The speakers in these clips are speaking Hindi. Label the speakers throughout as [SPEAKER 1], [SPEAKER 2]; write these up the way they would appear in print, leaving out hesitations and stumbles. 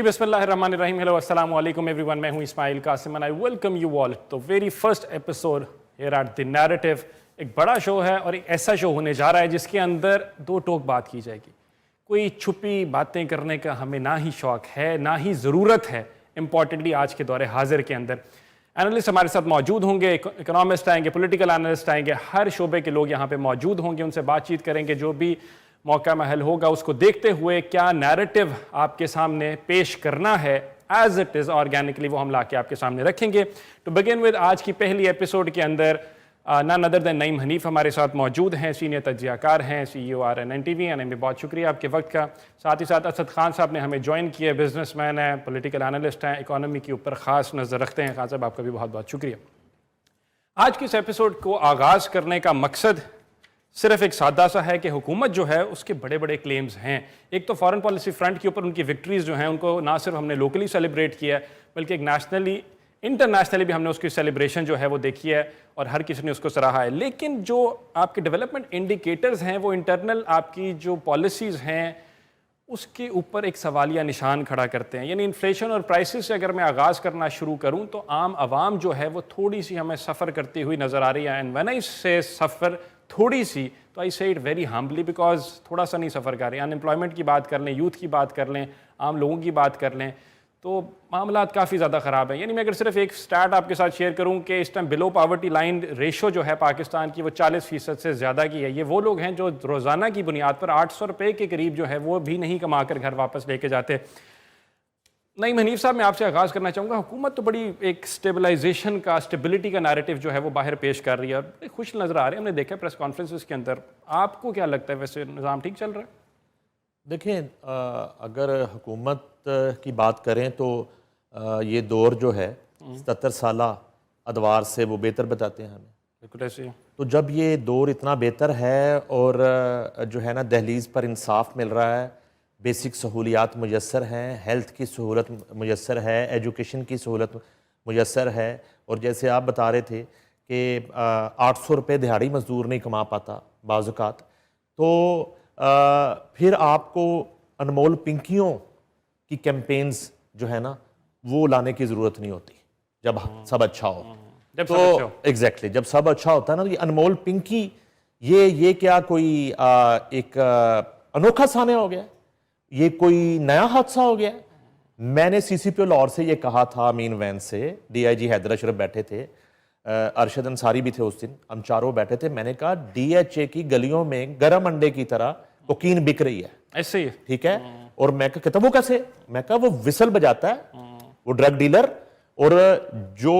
[SPEAKER 1] बिस्मिल्लाहिर्रहमानिर्रहीम। हेलो अस्सलाम वालेकुम एवरीवन, मैं हूं Ismail Qasim and I welcome you all to very first episode here at the narrative. एक बड़ा शो है और एक ऐसा शो होने जा रहा है जिसके अंदर दो टोक बात की जाएगी। कोई छुपी बातें करने का हमें ना ही शौक है ना ही ज़रूरत है। इंपॉर्टेंटली आज के दौरे हाजिर के अंदर एनालिस्ट हमारे साथ मौजूद होंगे, इकोनॉमिस्ट आएंगे, पॉलिटिकल एनालिस्ट आएंगे, हर शोबे के लोग यहाँ पे मौजूद होंगे। उनसे बातचीत करेंगे, जो भी मौका महल होगा उसको देखते हुए क्या नैरेटिव आपके सामने पेश करना है एज इट इज़ ऑर्गेनिकली वो हम लाके आपके सामने रखेंगे। टू बिगिन विद आज की पहली एपिसोड के अंदर none other than Naeem Hanif हमारे साथ मौजूद हैं, सीनियर तज्जियाकार हैं, CEO RNN TV। एनएम बहुत शुक्रिया आपके वक्त का। साथ ही साथ असद खान साहब ने हमें ज्वाइन किया, बिजनेसमैन हैं, पॉलिटिकल एनालिस्ट हैं, इकोनॉमी के ऊपर ख़ास नज़र रखते हैं। खान साहब आपका भी बहुत बहुत शुक्रिया। आज की इस एपिसोड को आगाज़ करने का मकसद सिर्फ एक सादा सा है कि हुकूमत जो है उसके बड़े बड़े क्लेम्स हैं। एक तो फॉरेन पॉलिसी फ्रंट के ऊपर उनकी विक्ट्रीज़ जो हैं उनको ना सिर्फ हमने लोकली सेलिब्रेट किया है बल्कि एक नेशनली इंटरनेशनली भी हमने उसकी सेलिब्रेशन जो है वो देखी है और हर किसी ने उसको सराहा है। लेकिन जो आपके डेवलपमेंट इंडिकेटर्स हैं वो इंटरनल आपकी जो पॉलिसीज़ हैं उसके ऊपर एक सवालिया निशान खड़ा करते हैं। यानी इन्फ्लेशन और प्राइसेस से अगर मैं आगाज़ करना शुरू करूं तो आम आवाम जो है वो थोड़ी सी हमें सफ़र करती हुई नज़र आ रही है। एंड व्हेन आई से सफ़र थोड़ी सी तो आई से इट वेरी हम्बली बिकॉज थोड़ा सा नहीं सफ़र कर रहे। अनएम्प्लॉयमेंट की बात कर लें, यूथ की बात कर लें, आम लोगों की बात कर लें तो मामला काफ़ी ज़्यादा ख़राब है। यानी मैं अगर सिर्फ एक स्टैट आपके साथ शेयर करूं कि इस time below poverty line ratio जो है पाकिस्तान की वो 40% से ज़्यादा की है। ये वो लोग हैं जो रोज़ाना की बुनियाद पर 800 रुपये के करीब जो है वो भी नहीं कमा कर घर वापस लेके जाते। नईम हनीफ साहब, मैं आपसे आगाज़ करना चाहूँगा। हुकूमत तो बड़ी एक स्टेबलाइजेशन का, स्टेबिलिटी का नैरेटिव जो है वो बाहर पेश कर रही है और बड़े खुश नज़र आ रहे हैं। हमने देखा प्रेस कॉन्फ्रेंसेस के अंदर। आपको क्या लगता है, वैसे निज़ाम ठीक चल रहा है?
[SPEAKER 2] देखें, अगर हुकूमत की बात करें तो ये दौर जो है 77 साला अदवार से वो बेहतर बताते हैं हमें।
[SPEAKER 1] बिल्कुल ऐसे ही।
[SPEAKER 2] तो जब ये दौर इतना बेहतर है और जो है ना दहलीज़ पर इंसाफ मिल रहा है, बेसिक सहूलियात मुयस्सर हैं, हेल्थ की सहूलत मुयस्सर है, एजुकेशन की सहूलत मुयस्सर है, और जैसे आप बता रहे थे कि 800 रुपये दिहाड़ी मजदूर नहीं कमा पाता बाज़ औक़ात, तो फिर आपको अनमोल पिंकियों की कैंपेन्स जो है ना वो लाने की ज़रूरत नहीं होती जब सब अच्छा हो। तो एग्जैक्टली जब सब अच्छा होता है ना, तो ये अनमोल पिंकी ये क्या कोई एक अनोखा साने हो गया, ये कोई नया हादसा हो गया। मैंने CCPO लाहौर से ये कहा था, अमीन वैन से, DIG हैदर अशरफ बैठे थे, अरशद अंसारी भी थे उस दिन, हम चारों बैठे थे। मैंने कहा DHA की गलियों में गरम अंडे की तरह कोकीन बिक रही है,
[SPEAKER 1] ऐसे ही,
[SPEAKER 2] ठीक है। और मैं कहता वो कैसे? मैं कहा वो विसल बजाता है, वो ड्रग डीलर, और जो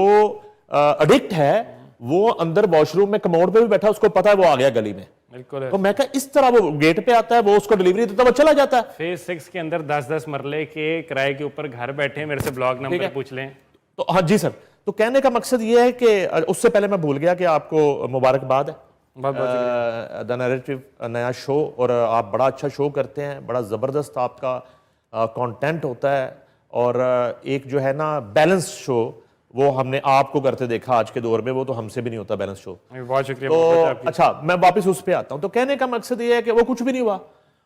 [SPEAKER 2] एडिक्ट है वो अंदर वॉशरूम में कमोड पे भी बैठा, उसको पता है वो आ गया गली में।
[SPEAKER 1] बिल्कुल।
[SPEAKER 2] तो मैं कहा इस तरह वो गेट पे आता है, वो उसको डिलीवरी देता है, वो चला जाता है।
[SPEAKER 1] फेज 6 के अंदर 10-10 मरले के किराए के ऊपर घर बैठे मेरे से ब्लॉक नंबर पूछ लें।
[SPEAKER 2] तो हाँ जी सर, तो कहने का मकसद ये है कि उससे पहले मैं भूल गया कि आपको मुबारकबाद है, द नैरेटिव नया शो, और आप बड़ा अच्छा शो करते हैं, बड़ा ज़बरदस्त आपका कंटेंट होता है, और एक जो है ना बैलेंस शो वो हमने आपको करते देखा आज के दौर में, वो तो हमसे भी नहीं होता बैलेंस शो।
[SPEAKER 1] बहुत शुक्रिया।
[SPEAKER 2] तो अच्छा, मैं वापस उस पर आता हूँ। तो कहने का मकसद ये है कि वो कुछ भी नहीं हुआ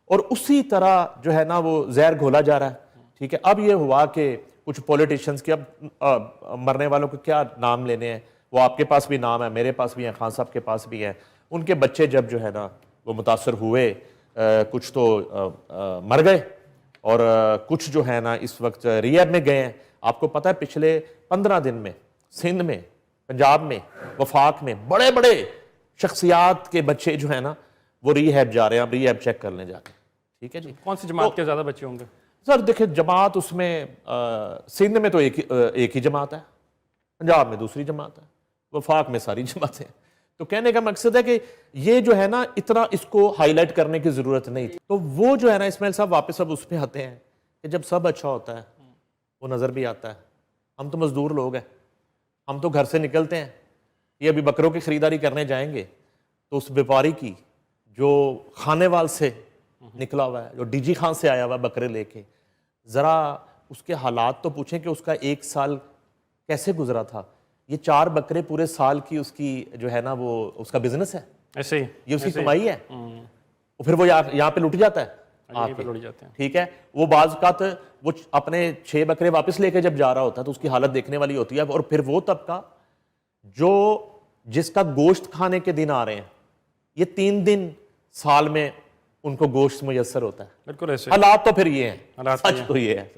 [SPEAKER 2] और उसी तरह जो है ना वो जहर घोला जा रहा है, ठीक है। अब ये हुआ कि कुछ पॉलिटिशियंस के, अब मरने वालों के क्या नाम लेने हैं, वो आपके पास भी नाम है, मेरे पास भी है, खान साहब के पास भी है। उनके बच्चे जब जो है ना वो मुतासर हुए, कुछ तो मर गए और कुछ जो है ना इस वक्त रिहैब में गए हैं। आपको पता है पिछले 15 दिन में सिंध में, पंजाब में, वफाक में बड़े बड़े शख्सियात के बच्चे जो है ना वो रिहैब जा रहे हैं, अब रिहैब चेक करने जाके, ठीक है जी।
[SPEAKER 1] कौन सी जमात के ज़्यादा बच्चे होंगे
[SPEAKER 2] सर? देखिए, जमात उसमें सिंध में तो एक ही जमात है, पंजाब में दूसरी जमात है, वफाक में सारी जमातें हैं। तो कहने का मकसद है कि ये जो है ना इतना इसको हाईलाइट करने की ज़रूरत नहीं थी। तो वो जो है ना इस्माइल साहब वापस अब उस पर आते हैं कि जब सब अच्छा होता है वो नज़र भी आता है। हम तो मज़दूर लोग हैं, हम तो घर से निकलते हैं, ये अभी बकरों की ख़रीदारी करने जाएंगे तो उस व्यापारी की जो खानेवाल से निकला हुआ है, जो DG खान से आया हुआ है बकरे लेके, ज़रा उसके हालात तो पूछें कि उसका 1 साल कैसे गुजरा था। ये 4 बकरे पूरे साल की उसकी जो है ना वो उसका बिजनेस है,
[SPEAKER 1] ऐसे ही,
[SPEAKER 2] ये उसकी कमाई है, और फिर वो यहाँ पे लुट जाता है।
[SPEAKER 1] यहीं पे लौट जाते हैं।
[SPEAKER 2] ठीक है, वो बाज का वो अपने 6 बकरे वापस लेके जब जा रहा होता है तो उसकी हालत देखने वाली होती है। और फिर वो तबका जो जिसका गोश्त खाने के दिन आ रहे हैं, ये 3 दिन साल में उनको गोश्त मुयस्सर होता है।
[SPEAKER 1] बिल्कुल ऐसे
[SPEAKER 2] हालात तो फिर ये हैं,
[SPEAKER 1] हालात
[SPEAKER 2] सच तो ये है।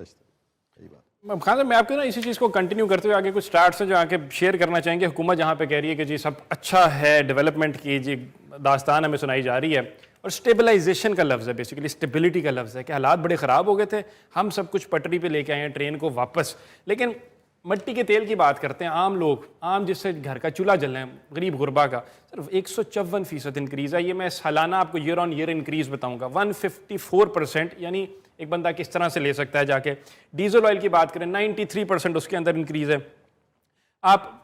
[SPEAKER 1] खान साहब, मैं आपको ना इसी चीज़ को कंटिन्यू करते हुए आगे कुछ स्टार्ट्स हैं जो आके शेयर करना चाहेंगे। हुकूमत जहाँ पे कह रही है कि जी सब अच्छा है, डेवलपमेंट की जी दास्तान हमें सुनाई जा रही है, और स्टेबलाइजेशन का लफ्ज़ है, बेसिकली स्टेबिलिटी का लफ्ज़ है कि हालात बड़े ख़राब हो गए थे, हम सब कुछ पटरी पे लेके आए हैं ट्रेन को वापस। लेकिन मिट्टी के तेल की बात करते हैं, आम लोग, आम जिससे घर का चूल्हा जलना है, गरीब गुरबा का सिर्फ 154% इंक्रीज़ है। ये मैं सालाना आपको ईयर ऑन ईयर इंक्रीज़ बताऊंगा, 154%। यानी एक बंदा किस तरह से ले सकता है जाके। डीजल ऑयल की बात करें 93% उसके अंदर इंक्रीज़ है।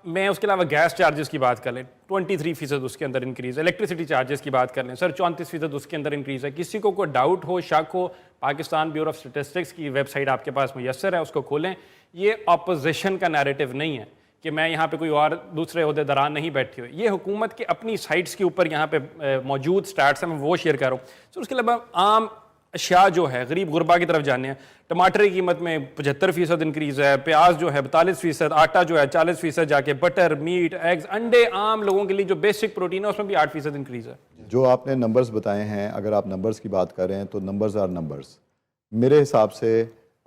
[SPEAKER 1] मैं उसके अलावा गैस चार्जेस की बात कर लें 23% उसके अंदर इंक्रीज़ है। इलेक्ट्रिसिटी चार्जेस की बात कर लें सर 34% उसके अंदर इंक्रीज़ है। किसी को कोई डाउट हो, शक हो, पाकिस्तान ब्यूरो ऑफ स्टैटिस्टिक्स की वेबसाइट आपके पास मुयस्सर है, उसको खोलें। ये अपोजिशन का नैरेटिव नहीं है कि मैं यहाँ पे कोई और दूसरे ओहदेदारान नहीं बैठे हुए, ये हुकूमत की अपनी साइट्स के ऊपर यहाँ पे मौजूद स्टैट्स हैं, मैं वो शेयर कर रहा हूँ। सर उसके अलावा आम अशिया जो है गरीब गुरबा की तरफ जाने हैं, टमाटर की कीमत में 75% इंक्रीज़ है, प्याज जो है 42%, आटा जो है 40% जाके, बटर, मीट, एग्स, अंडे, आम लोगों के लिए जो बेसिक प्रोटीन है उसमें भी 8% इंक्रीज़ है।
[SPEAKER 3] जो आपने नंबर्स बताए हैं, अगर आप नंबर्स की बात कर रहे हैं तो नंबर्स आर नंबर्स। मेरे हिसाब से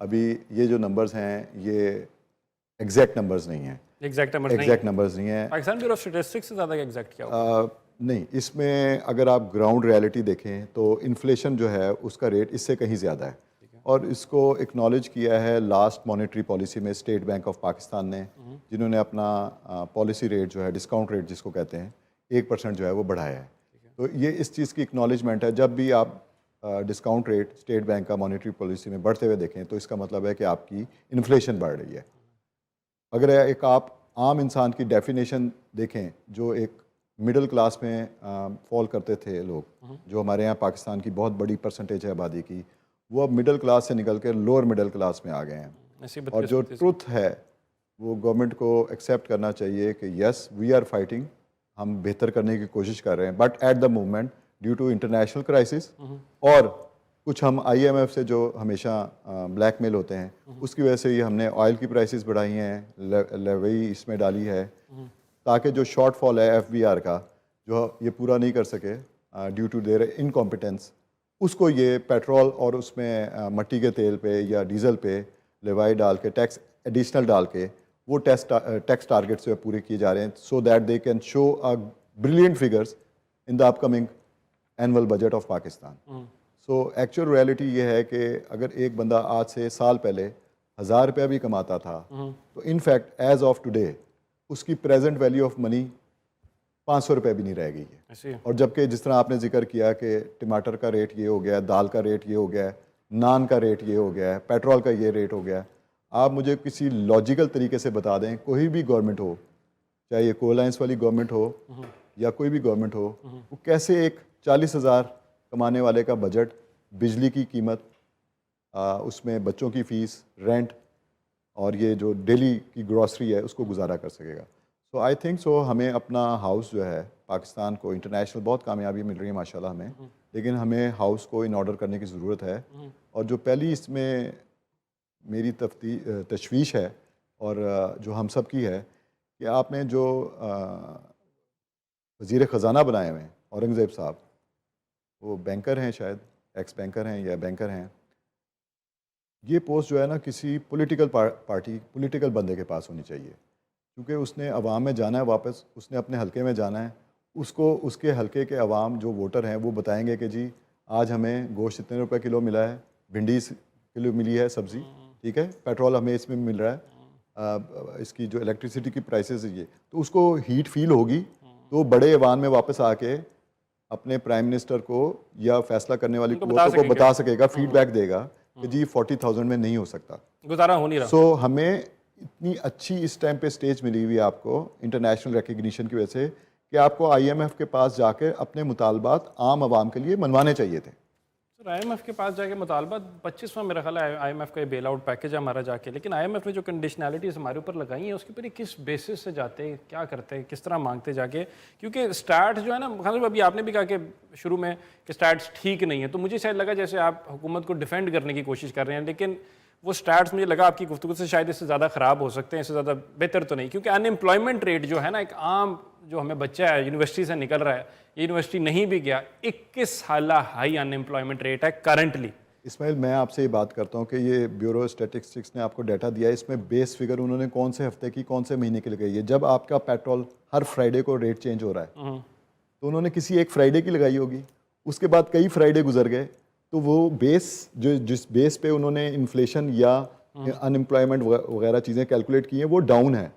[SPEAKER 3] अभी ये जो नंबर्स हैं ये एग्जैक्ट नंबर्स नहीं हैं।
[SPEAKER 1] एग्जैक्ट
[SPEAKER 3] नंबर्स नहीं है।
[SPEAKER 1] पाकिस्तान ब्यूरो ऑफ स्टैटिस्टिक्स से ज़्यादा एग्जैक्ट क्या होगा?
[SPEAKER 3] नहीं, इसमें अगर आप ग्राउंड रियलिटी देखें तो इन्फ्लेशन जो है उसका रेट इससे कहीं ज़्यादा है, और इसको एक्नॉलेज किया है लास्ट मॉनेटरी पॉलिसी में स्टेट बैंक ऑफ पाकिस्तान ने, जिन्होंने अपना पॉलिसी रेट जो है, डिस्काउंट रेट जिसको कहते हैं, 1% जो है वो बढ़ाया है। तो ये इस चीज़ की एक्नॉलेजमेंट है। जब भी आप डिस्काउंट रेट स्टेट बैंक का मॉनेटरी पॉलिसी में बढ़ते हुए देखें तो इसका मतलब है कि आपकी इन्फ्लेशन बढ़ रही है। अगर एक आप आम इंसान की डेफिनेशन देखें, जो एक मिडिल क्लास में फॉल करते थे लोग, जो हमारे यहाँ पाकिस्तान की बहुत बड़ी परसेंटेज है आबादी की, वो अब मिडिल क्लास से निकल कर लोअर मिडिल क्लास में आ गए हैं। और जो ट्रुथ है वो गवर्नमेंट को एक्सेप्ट करना चाहिए कि यस वी आर फाइटिंग, हम बेहतर करने की कोशिश कर रहे हैं, but at the moment due to international crisis और कुछ हम IMF से जो हमेशा ब्लैकमेल होते हैं, उसकी वजह से ये हमने ऑयल की प्राइसेस बढ़ाई हैं, लेवी इसमें डाली है, ताकि जो शॉर्टफॉल है FBR का, जो ये पूरा नहीं कर सके ड्यू टू देयर इनकॉम्पिटेंस, उसको ये पेट्रोल और उसमें मट्टी के तेल पे या डीजल पे लेवाई डाल के, टैक्स एडिशनल डाल के, वो टैक्स टारगेट्स जो है पूरे किए जा रहे हैं, so that they can show a brilliant figures in the upcoming annual budget of Pakistan. So actual reality ये है कि अगर एक बंदा आज से साल पहले 1000 रुपया भी कमाता था, तो इनफैक्ट एज ऑफ टुडे उसकी प्रेजेंट वैल्यू ऑफ मनी 500 रुपये भी नहीं रह गई है। और जबकि जिस तरह आपने जिक्र किया कि टमाटर का रेट ये हो गया, दाल का रेट ये हो गया, नान का रेट ये हो गया, पेट्रोल का ये रेट हो गया, आप मुझे किसी लॉजिकल तरीके से बता दें, कोई भी गवर्नमेंट हो, चाहे ये कोलाइंस वाली गवर्नमेंट हो या कोई भी गवर्नमेंट हो, वो कैसे एक 40,000 कमाने वाले का बजट, बिजली की कीमत, उसमें बच्चों की फ़ीस, रेंट और ये जो डेली की ग्रॉसरी है उसको गुजारा कर सकेगा। सो आई थिंक सो हमें अपना हाउस जो है, पाकिस्तान को इंटरनेशनल बहुत कामयाबी मिल रही है माशाल्लाह हमें, लेकिन हमें हाउस को इन ऑर्डर करने की ज़रूरत है। और जो पहली इसमें मेरी तशवीश है और जो हम सब की है कि आपने जो वज़ीर ख़ज़ाना बनाए हुए हैं औरंगज़ेब साहब, वो बैंकर हैं, शायद एक्स बैंकर हैं या बैंकर हैं। ये पोस्ट जो है ना किसी पॉलिटिकल पार्टी, पॉलिटिकल बंदे के पास होनी चाहिए, क्योंकि उसने अवाम में जाना है वापस, उसने अपने हलके में जाना है, उसको उसके हलके के अवाम जो वोटर हैं वो बताएंगे कि जी आज हमें गोश्त इतने रुपए किलो मिला है, भिंडी किलो मिली है, सब्ज़ी ठीक है, पेट्रोल हमें इसमें मिल रहा है, इसकी जो इलेक्ट्रिसिटी की प्राइसेस है ये, तो उसको हीट फील होगी, तो बड़े ऐवान में वापस आके अपने प्राइम मिनिस्टर को या फैसला करने वाली कुव्वतों को बता सकेगा, फीडबैक देगा कि जी 40,000 में नहीं हो सकता, गुजारा हो नहीं रहा। सो हमें इतनी अच्छी इस टाइम पे स्टेज मिली हुई है आपको इंटरनेशनल रिकग्निशन की वजह से कि आपको IMF के पास जाकर अपने मुतालबात आम आवाम के लिए मनवाने चाहिए थे।
[SPEAKER 1] सर IMF के पास जाके मुतालबा 25वां मेरा ख्याल है IMF का ये बेल आउट पैकेज है हमारा जाके, लेकिन IMF ने जो कंडीशनैलिटीज़ हमारे ऊपर लगाई हैं उसके ऊपर ये किस बेसिस से जाते हैं, क्या करते हैं, किस तरह मांगते जाके, क्योंकि स्टैट्स जो है ना, खान साहब अभी आपने भी कहा कि शुरू में कि स्टैट्स ठीक नहीं है, तो मुझे शायद लगा जैसे आप हुकूमत को डिफेंड करने की कोशिश कर रहे हैं, लेकिन वो स्टैट्स मुझे लगा आपकी गुफ्तगू से शायद इससे ज़्यादा ख़राब हो सकते हैं, इससे ज़्यादा बेहतर तो नहीं, क्योंकि अनएम्प्लॉयमेंट रेट जो है ना, एक आम जो हमें बच्चा है यूनिवर्सिटी से निकल रहा है, यूनिवर्सिटी नहीं भी गया, 21 साल हाई अनएम्प्लॉयमेंट रेट है करंटली।
[SPEAKER 3] इस्माइल, मैं आपसे ये बात करता हूँ कि ये ब्यूरो स्टैटिस्टिक्स ने आपको डाटा दिया है, इसमें बेस फिगर उन्होंने कौन से हफ्ते की कौन से महीने की लगाई है। जब आपका पेट्रोल हर फ्राइडे को रेट चेंज हो रहा है तो उन्होंने किसी एक फ्राइडे की लगाई होगी, उसके बाद कई फ्राइडे गुजर गए, तो वो बेस जो जिस बेस पे उन्होंने इन्फ्लेशन या अनएम्प्लॉयमेंट वगैरह चीज़ें कैलकुलेट की हैं वो डाउन है।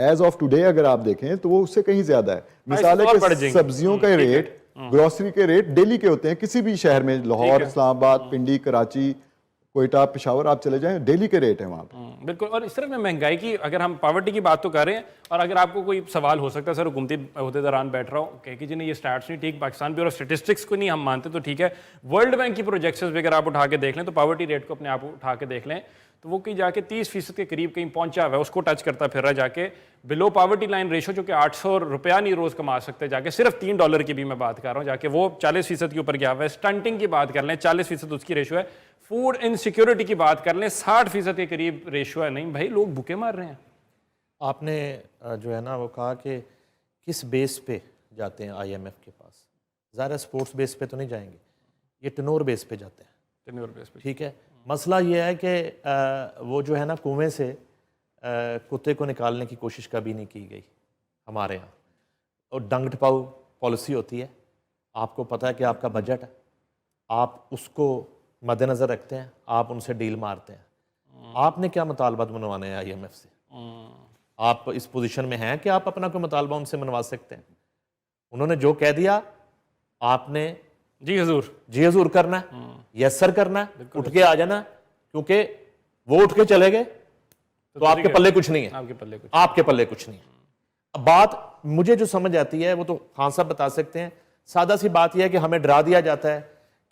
[SPEAKER 3] एज ऑफ टुडे अगर आप देखें तो वो उससे कहीं ज़्यादा है। मिसाल है कि सब्जियों का रेट, ग्रोसरी के रेट डेली के होते हैं, किसी भी शहर में, लाहौर, इस्लामाबाद, पिंडी, कराची, कोयटा, पेशावर आप चले जाएं, डेली के रेट हैं वहाँ पे।
[SPEAKER 1] बिल्कुल। और इस तरह में महंगाई की, अगर हम पॉवर्टी की बात तो कर रहे हैं, और अगर आपको कोई सवाल हो सकता है सर हुकूमती होते दौरान बैठ रहा हूँ कह कि जी नहीं ये स्टैट्स नहीं ठीक, पाकिस्तान ब्यूरो स्टैटिस्टिक्स को नहीं हम मानते, तो ठीक है, वर्ल्ड बैंक की प्रोजेक्शंस भी अगर आप उठा के देख लें, तो पॉवर्टी रेट को अपने आप उठा के देख लें, तो वो कहीं जाके 30% के करीब कहीं पहुंचा हुआ है, उसको टच करता फिर रहा जाके। बिलो पॉवर्टी लाइन रेशो जो कि 800 रुपया नहीं रोज़ कमा सकते जाके, सिर्फ $3 की भी मैं बात कर रहा हूँ, जाके वो 40% के ऊपर गया हुआ है। स्टंटिंग की बात कर लें 40% उसकी रेशो है, फूड इनसिक्योरिटी की बात कर लें 60% के करीब रेशो है। नहीं भाई, लोग भूखे मार रहे हैं।
[SPEAKER 2] आपने जो है ना वो कहा कि किस बेस पे जाते हैं IMF के पास, ज़्यादा स्पोर्ट्स बेस पे तो नहीं जाएंगे, ये टनोर बेस पे जाते हैं।
[SPEAKER 1] टेन्योर बेस पे।
[SPEAKER 2] ठीक है, मसला ये है कि वो जो है ना कुएं से कुत्ते को निकालने की कोशिश कभी नहीं की गई हमारे यहाँ, और डंग टपाऊ पॉलिसी होती है। आपको पता है कि आपका बजट है, आप उसको मद्देनज़र रखते हैं, आप उनसे डील मारते हैं। आपने क्या मुतालबात मनवाने हैं IMF से? आप इस पोजीशन में हैं कि आप अपना कोई मुतालबा उनसे मनवा सकते हैं? उन्होंने जो कह दिया आपने
[SPEAKER 1] जी हजूर,
[SPEAKER 2] जी हजूर करना है, यस सर करना है, उठ के आ जाना, क्योंकि वो उठ के चले गए तो आपके पल्ले कुछ नहीं है, आपके पल्ले कुछ नहीं है। अब बात मुझे जो समझ आती है वो तो खान साहब बता सकते हैं। सादा सी बात यह है कि हमें डरा दिया जाता है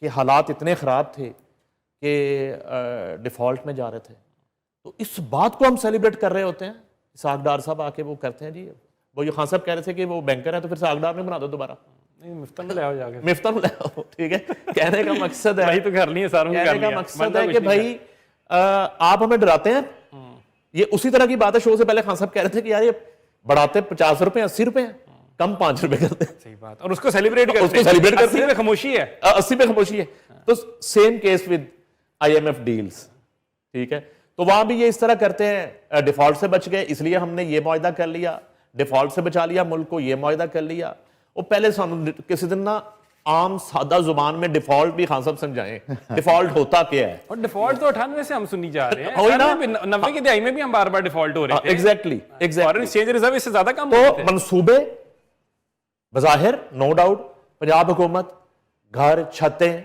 [SPEAKER 2] कि हालात इतने ख़राब थे कि डिफ़ॉल्ट में जा रहे थे, तो इस बात को हम सेलिब्रेट कर रहे होते हैं। सागडार साहब आके वो करते हैं जी, वो ये खान साहब कह रहे थे कि वो बैंकर है तो फिर सागडार में बना दो दोबारा,
[SPEAKER 1] मिफ्ता में ले आओ जाके,
[SPEAKER 2] मिफ्ता में ले आओ। ठीक है, कहने का मकसद है,
[SPEAKER 1] भाई तो कर लिए सारों
[SPEAKER 2] कहने का मकसद है कि भाई आप हमें डराते हैं। ये उसी तरह की बात है, शो से पहले खान साहब कह रहे थे कि यार ये बढ़ाते 50 रुपए 80 रुपए हैं, कम 5 रुपए करते हैं।
[SPEAKER 1] सही बात, और उसको सेलिब्रेट करते हैं,
[SPEAKER 2] उसको सेलिब्रेट करते हैं,
[SPEAKER 1] 80 पे खामोशी है,
[SPEAKER 2] 80 पे खामोशी है। तो same case with IMF deals, ठीक है। तो वहां भी ये इस तरह करते हैं, डिफॉल्ट से बच गए इसलिए हमने ये मुआहदा कर लिया, डिफॉल्ट से बचा लिया मुल्क को, ये मुआहदा कर लिया। वो पहले किसी दिन ना आम सादा जुबान में डिफॉल्ट भी खान साहब समझाएं, डिफॉल्ट होता क्या है।
[SPEAKER 1] और डिफॉल्ट तो 98 से हम सुनी जा रहे हैं,
[SPEAKER 2] वही ना,
[SPEAKER 1] 90 की दहाई में भी हम बार बार डिफॉल्ट हो रहे थे।
[SPEAKER 2] एग्जैक्टली
[SPEAKER 1] फॉरेन एक्सचेंज रिजर्व इससे ज्यादा कम
[SPEAKER 2] तो मंसूबे बज़ाहिर नो डाउट, पंजाब हुकूमत, घर, छतें,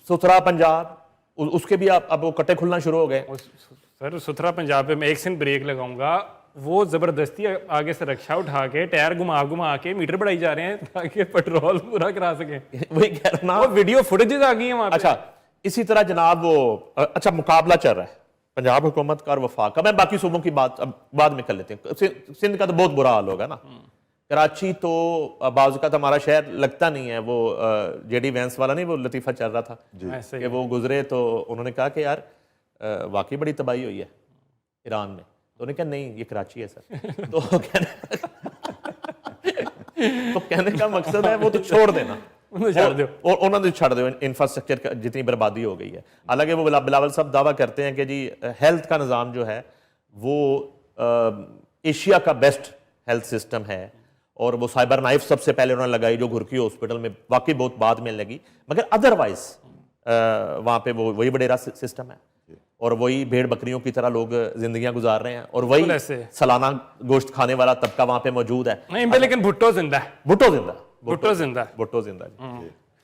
[SPEAKER 2] सुथरा पंजाब, उसके भी अब वो कट्टे खुलना शुरू हो गए।
[SPEAKER 1] सर सुथरा पंजाब पे मैं एक सेकंड ब्रेक लगाऊंगा, वो जबरदस्ती आगे से रक्षा उठा के टायर घुमा के मीटर बढ़ाई जा रहे हैं ताकि पेट्रोल पूरा करा सके।
[SPEAKER 2] वही कह रहा ना,
[SPEAKER 1] वो वीडियो फुटेजेस आ गई हैं वहां पे।
[SPEAKER 2] अच्छा, इसी तरह जनाब वो अच्छा मुकाबला चल रहा है पंजाब हुकूमत का और वफाक का। मैं बाकी सूबों की बात अब बाद में कर लेते हैं। सिंध का तो बहुत बुरा हाल होगा ना। कराची तो बाज़ हमारा शहर लगता नहीं है। वो JD वैंस वाला नहीं, वो लतीफ़ा चल रहा था कि वो गुजरे तो उन्होंने कहा कि यार वाकई बड़ी तबाही हुई है ईरान में, तो उन्होंने कहा नहीं ये कराची है सर। तो कहने का मकसद है वो तो छोड़ देना, और उन्होंने छड़ दो इंफ्रास्ट्रक्चर का जितनी बर्बादी हो गई है। हालांकि वो बिलावल साहब दावा करते हैं कि जी हेल्थ का निज़ाम जो है वो एशिया का बेस्ट हेल्थ सिस्टम है, और वो साइबर नाइफ सबसे पहले उन्होंने लगाई जो घुरकी हॉस्पिटल में, वाकई बहुत बाद में लगी, मगर अदरवाइज वहाँ पे वो वही बडेरा सिस्टम है, और वही भेड़ बकरियों की तरह लोग जिंदगियां गुजार रहे हैं, और वही सालाना गोश्त खाने वाला तबका वहाँ पे मौजूद है।
[SPEAKER 1] नहीं लेकिन भुट्टो जिंदा है,
[SPEAKER 2] भुट्टो जिंदा,
[SPEAKER 1] भुट्टो जिंदा,
[SPEAKER 2] भुट्टो जिंदा।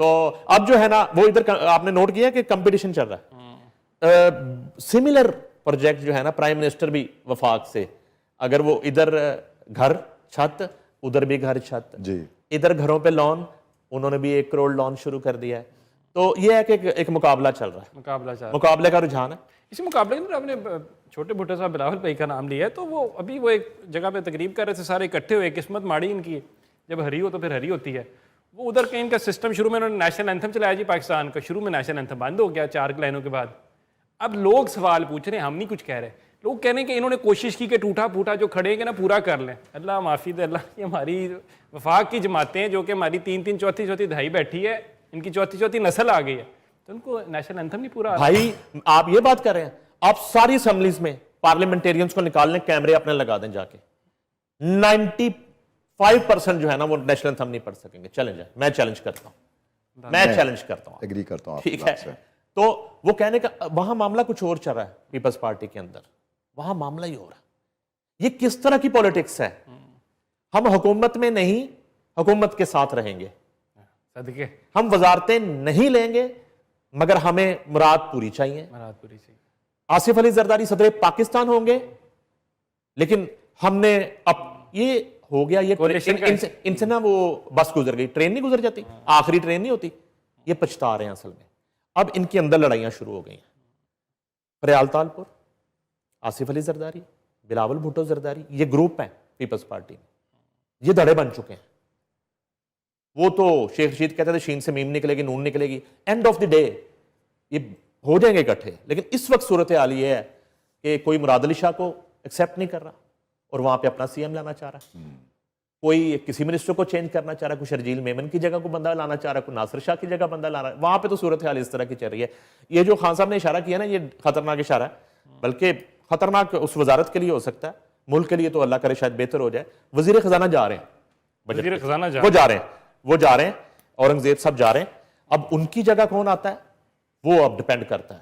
[SPEAKER 2] तो अब जो है ना वो इधर आपने नोट किया कि कंपटीशन चल रहा है। सिमिलर प्रोजेक्ट जो है ना, प्राइम मिनिस्टर भी वफाक से, अगर वो इधर घर छत, उधर भी घर छत, इधर घरों पे लोन, उन्होंने भी 1 करोड़ लोन शुरू कर दिया है। तो ये है कि एक मुकाबला चल रहा है,
[SPEAKER 1] मुकाबला चाह
[SPEAKER 2] मुकाबले का रुझान है।
[SPEAKER 1] इसी मुकाबले में आपने छोटे भुट्टो साहब बिलावल भाई का नाम लिया है, तो वो अभी वो एक जगह पे तकरीब कर रहे थे, सारे इकट्ठे हुए, किस्मत माड़ी इनकी, जब हरी हो तो फिर हरी होती है। वो उधर कहीं इनका सिस्टम शुरू में उन्होंने नेशनल एंथम चलाया जी पाकिस्तान का, शुरू में नेशनल एंथम बंद हो गया 4 लाइनों के बाद। अब लोग सवाल पूछ रहे हैं, हम नहीं कुछ कह रहे, लोग कह रहे हैं कि इन्होंने कोशिश की कि टूटा फूटा जो खड़े हैं ना पूरा कर लें। अल्लाह माफ़ी दे अल्लाह, ये हमारी वफाक की जमातें हैं जो कि हमारी 3-3 चौथी दहाई बैठी है, इनकी चौथी नस्ल आ गई है, तो उनको नेशनल एंथम नहीं पूरा।
[SPEAKER 2] भाई आप ये बात कर रहे हैं, आप सारी असेंबलीज में पार्लियामेंटेरियंस को निकाल लें, कैमरे अपने लगा दें जाके, 95% जो है ना वो नेशनल एंथम नहीं पढ़ सकेंगे। चैलेंज है, मैं चैलेंज करता हूं, मैं चैलेंज करता हूं।
[SPEAKER 3] एग्री करता हूँ
[SPEAKER 2] ठीक है, तो वो कहने का वहां मामला कुछ और चल रहा है पीपल्स पार्टी के अंदर, वहां मामला ही हो रहा है। ये किस तरह की पॉलिटिक्स है? हम हुकूमत में नहीं, हुकूमत के साथ रहेंगे,
[SPEAKER 1] सदके
[SPEAKER 2] हम वजारतें नहीं लेंगे, मगर हमें मुराद पूरी चाहिए।
[SPEAKER 1] मुराद पूरी चाहिए।
[SPEAKER 2] आसिफ अली जरदारी सदर पाकिस्तान होंगे, लेकिन हमने अब ये हो गया, ये इनसे ना वो बस गुजर गई, ट्रेन नहीं गुजर जाती, आखिरी ट्रेन नहीं होती, ये पछता रहे हैं असल में। अब इनके अंदर लड़ाइयां शुरू हो गई हैं। फरियाल तालपुर, आसिफ अली जरदारी, बिलावल भुट्टो जरदारी, ये ग्रुप हैं पीपल्स पार्टी में, ये धड़े बन चुके हैं। वो तो शेख रशीद कहते थे शीन से मीम निकलेगी नून निकलेगी, एंड ऑफ द डे ये हो जाएंगे इकट्ठे। लेकिन इस वक्त सूरत हाल ये है कि कोई मुराद अली शाह को एक्सेप्ट नहीं कर रहा और वहां पे अपना सीएम लाना चाह रहा है, कोई किसी मिनिस्टर को चेंज करना चाह रहा है, कोई शर्जील मेमन की जगह को बंदा लाना चाह रहा है, कोई नासिर शाह की जगह बंदा ला रहा है। वहां पे तो सूरत हाल इस तरह की चल रही है। ये जो खान साहब ने इशारा किया ना, ये खतरनाक इशारा है, बल्कि खतरनाक उस वजारत के लिए हो सकता है, मुल्क के लिए तो अल्लाह करे शायद बेहतर हो जाए। वजीर खजाना जा रहे हैं,
[SPEAKER 1] वजीर खजाना
[SPEAKER 2] वो जा रहे हैं, औरंगजेब साहब जा रहे हैं। अब उनकी जगह कौन आता है वो अब डिपेंड करता है।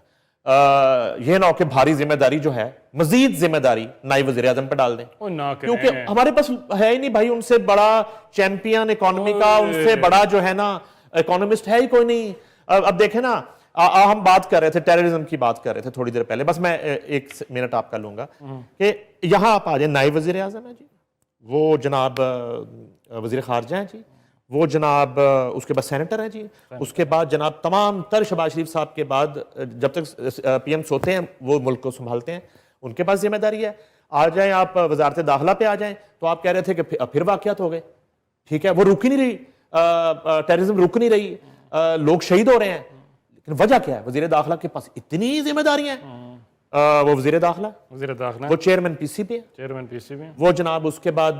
[SPEAKER 2] यह ना हो कि भारी जिम्मेदारी जो है, मजीद जिम्मेदारी नायब वजीर आजम पर डाल दें, क्योंकि हमारे पास है ही नहीं भाई उनसे बड़ा चैंपियन इकोनॉमी का, उनसे बड़ा जो है ना इकोनॉमिस्ट है ही कोई नहीं। अब देखें ना, हम बात कर रहे थे, टेररिज्म की बात कर रहे थे थोड़ी देर पहले, बस मैं 1 मिनट आपका लूंगा कि यहां आप आ जाए, नायब वजीर आजम है जी, वो जनाब वजीर खारजा है जी, वो जनाब उसके बाद सेनेटर हैं जी, उसके बाद जनाब तमाम तर शहबाज शरीफ साहब के बाद जब तक पीएम सोते हैं वो मुल्क को संभालते हैं, उनके पास जिम्मेदारी है। आ जाएं आप वजारत दाखिला पे आ जाएं, तो आप कह रहे थे कि फिर वाकयात हो गए, ठीक है, वो रुक ही नहीं रही, टेररिज्म रुक नहीं रही, लोग शहीद हो रहे हैं, लेकिन वजह क्या है? वजीर दाखिला के पास इतनी जिम्मेदारियां हैं, वो वजीर दाखिला, वो चेयरमैन पीसीबी है, वो जनाब उसके बाद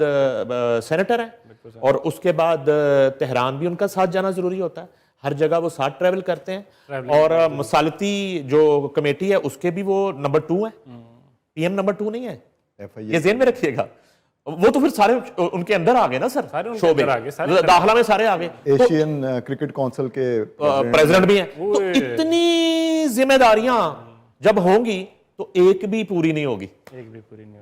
[SPEAKER 2] सेनेटर है, और उसके बाद तेहरान भी उनका साथ जाना जरूरी होता है, हर जगह वो साथ ट्रैवल करते हैं। और मसालती जो कमेटी है उसके भी वो नंबर 2 है, पीएम नंबर 2 नहीं है, ये ज़हन में रखिएगा। वो तो फिर सारे उनके अंदर आ गए ना सर, शोबे दाखिला में सारे आ गए,
[SPEAKER 3] एशियन क्रिकेट काउंसिल के
[SPEAKER 2] प्रेसिडेंट भी हैं। तो इतनी जिम्मेदारियां जब होंगी तो एक भी पूरी नहीं होगी,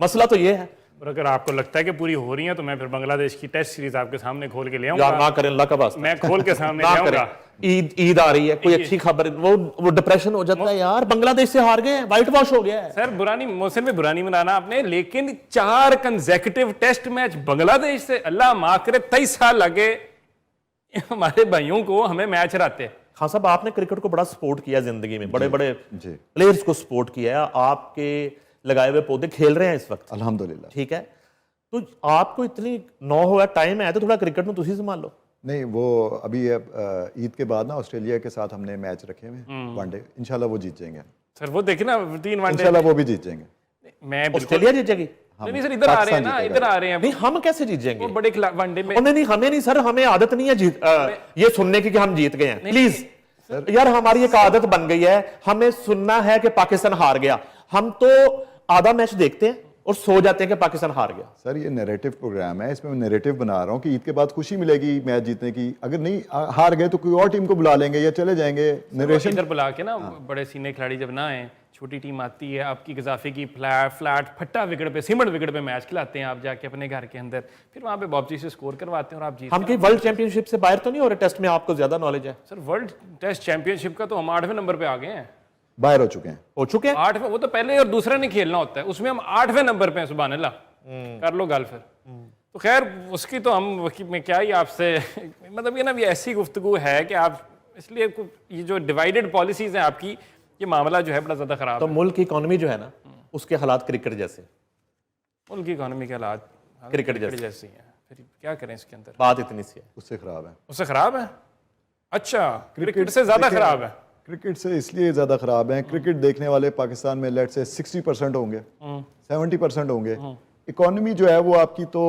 [SPEAKER 2] मसला तो ये है।
[SPEAKER 1] और अगर आपको लगता है कि पूरी हो रही है तो मैं फिर बांग्लादेश की टेस्ट सीरीज आपके सामने खोल के ले आऊंगा।
[SPEAKER 2] यार ना करें, अल्लाह का वास्ता,
[SPEAKER 1] मैं खोल के सामने ले आऊंगा।
[SPEAKER 2] ईद आ रही है, कोई अच्छी खबर, वो डिप्रेशन हो जाता है यार, बांग्लादेश से हार गए, व्हाइट वॉश हो गया है।
[SPEAKER 1] सर बुरानी मोहसिन में बुरानी मनाना आपने, लेकिन 4 कंसेक्यूटिव टेस्ट मैच बांग्लादेश से, अल्लाह माफ करे 23 साल लगे हमारे भाइयों को, हमें मैच हराते।
[SPEAKER 2] खान साहब आपने क्रिकेट को बड़ा सपोर्ट किया जिंदगी में, बड़े बड़े प्लेयर्स को सपोर्ट किया है, आपके लगाए हुए पौधे खेल रहे हैं इस वक्त
[SPEAKER 3] अल्हम्दुलिल्लाह,
[SPEAKER 2] ठीक है, तो आपको इतनी 9 हुआ टाइम है तो थोड़ा क्रिकेट में तुसी संभाल लो।
[SPEAKER 3] नहीं वो अभी ईद के बाद ना ऑस्ट्रेलिया के साथ हमने मैच रखे हुए वनडे, इंशाल्लाह वो जीत जाएंगे
[SPEAKER 1] सर। वो देखे ना 3 वनडे,
[SPEAKER 3] इंशाल्लाह वो भी जीत जाएंगे।
[SPEAKER 1] मैं
[SPEAKER 2] ऑस्ट्रेलिया जीत जाएगी?
[SPEAKER 1] नहीं सर, इधर आ रहे हैं ना, इधर आ रहे हैं।
[SPEAKER 2] नहीं हम कैसे जीत जाएंगे
[SPEAKER 1] बड़े वनडे में?
[SPEAKER 2] नहीं हमें नहीं सर, हमें आदत नहीं है ये सुनने की कि हम जीत गए हैं, प्लीज यार, हमारी एक आदत बन गई है, हमें सुनना है कि पाकिस्तान हार गया, हम तो आधा मैच देखते हैं और सो जाते हैं कि पाकिस्तान हार गया।
[SPEAKER 3] सर ये नैरेटिव प्रोग्राम है, इसमें मैं नैरेटिव बना रहा हूँ कि ईद के बाद खुशी मिलेगी मैच जीतने की, अगर नहीं हार गए तो कोई और टीम को बुला लेंगे या चले जाएंगे। नरेशन
[SPEAKER 1] इधर बुला के ना, बड़े सीनियर खिलाड़ी जब ना आए, छोटी टीम आती है आपकी गजाफी की, फ्लैट फट्टा विकेट पे, सीमेंट विकेट पे मैच खिलाते हैं आप जाके अपने घर के अंदर, फिर वहां पे बॉबजी से स्कोर करवाते हैं और आप जीतते हैं।
[SPEAKER 2] हम कहीं वर्ल्ड चैंपियनशिप से बाहर तो नहीं हो रहे? टेस्ट में आपको ज्यादा नॉलेज है
[SPEAKER 1] सर। वर्ल्ड टेस्ट चैंपियनशिप का तो हम 8वें नंबर पे आ गए हैं,
[SPEAKER 3] बाहर हो चुके हैं
[SPEAKER 1] 8वें। वो तो पहले और दूसरे ने खेलना होता है, उसमें हम 8वें नंबर पे हैं। सुभान अल्लाह, कर लो गल फिर। तो खैर उसकी तो हम मैं क्या ही आपसे मतलब ये ना, ये ऐसी गुफ्तगू है कि आप इसलिए ये जो डिवाइडेड पॉलिसीज हैं आपकी, ये मामला जो है बड़ा ज़्यादा ख़राब
[SPEAKER 2] तो
[SPEAKER 1] है।
[SPEAKER 2] मुल्क की इकोनॉमी जो है ना, उसके हालात क्रिकेट जैसे,
[SPEAKER 1] उनकी इकोनॉमी के हालात
[SPEAKER 2] क्रिकेट
[SPEAKER 1] जैसी हैं, फिर क्या करें इसके अंदर?
[SPEAKER 2] बात इतनी सी है।
[SPEAKER 3] उससे ख़राब है।
[SPEAKER 1] उससे ख़राब है? अच्छा, क्रिकेट से ज़्यादा
[SPEAKER 3] देखिए,
[SPEAKER 1] ख़राब है?
[SPEAKER 3] क्रिकेट से इसलिए ज़्यादा ख़राब है, क्रिकेट देखने वाले पाकिस्तान में लेट से 60% होंगे, 70% होंगे। इकोनॉमी जो है वो आपकी तो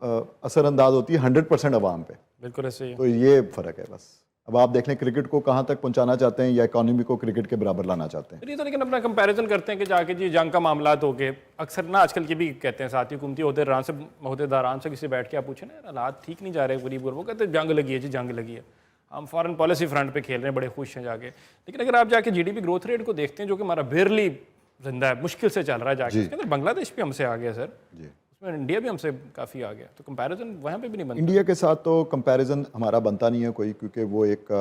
[SPEAKER 3] असरअंदाज होती है 100% अवाम पे।
[SPEAKER 1] बिल्कुल ऐसे ही है।
[SPEAKER 3] तो ये फ़र्क है बस। अब आप देख लें क्रिकेट को कहाँ तक पहुँचाना चाहते हैं या इकोनॉमी को क्रिकेट के बराबर लाना चाहते हैं।
[SPEAKER 1] फिर ये तो लेकिन अपना कंपैरिजन करते हैं कि जाके जी जंग का मामला हो गए, अक्सर ना आजकल के भी कहते हैं साथी हुकूमती अहदेदारान से किसी बैठ के आप पूछे ना, हालात ठीक नहीं जा रहे गरीब गुरबों, कहते हैं जंग लगी है जी, जंग लगी है, हम फॉरेन पॉलिसी फ्रंट पे खेल रहे हैं, बड़े खुश हैं जाके। लेकिन अगर आप जाके जीडीपी ग्रोथ रेट को देखते हैं जो कि हमारा बेरली जिंदा है, मुश्किल से चल रहा है जाके, उसके अंदर बांग्लादेश भी हमसे आ गया सर,
[SPEAKER 3] जी,
[SPEAKER 1] उसमें इंडिया भी हमसे काफ़ी आ गया, तो कंपैरिजन वहाँ पे भी नहीं बनता।
[SPEAKER 3] इंडिया के साथ तो कंपैरिजन हमारा बनता नहीं है कोई, क्योंकि वो एक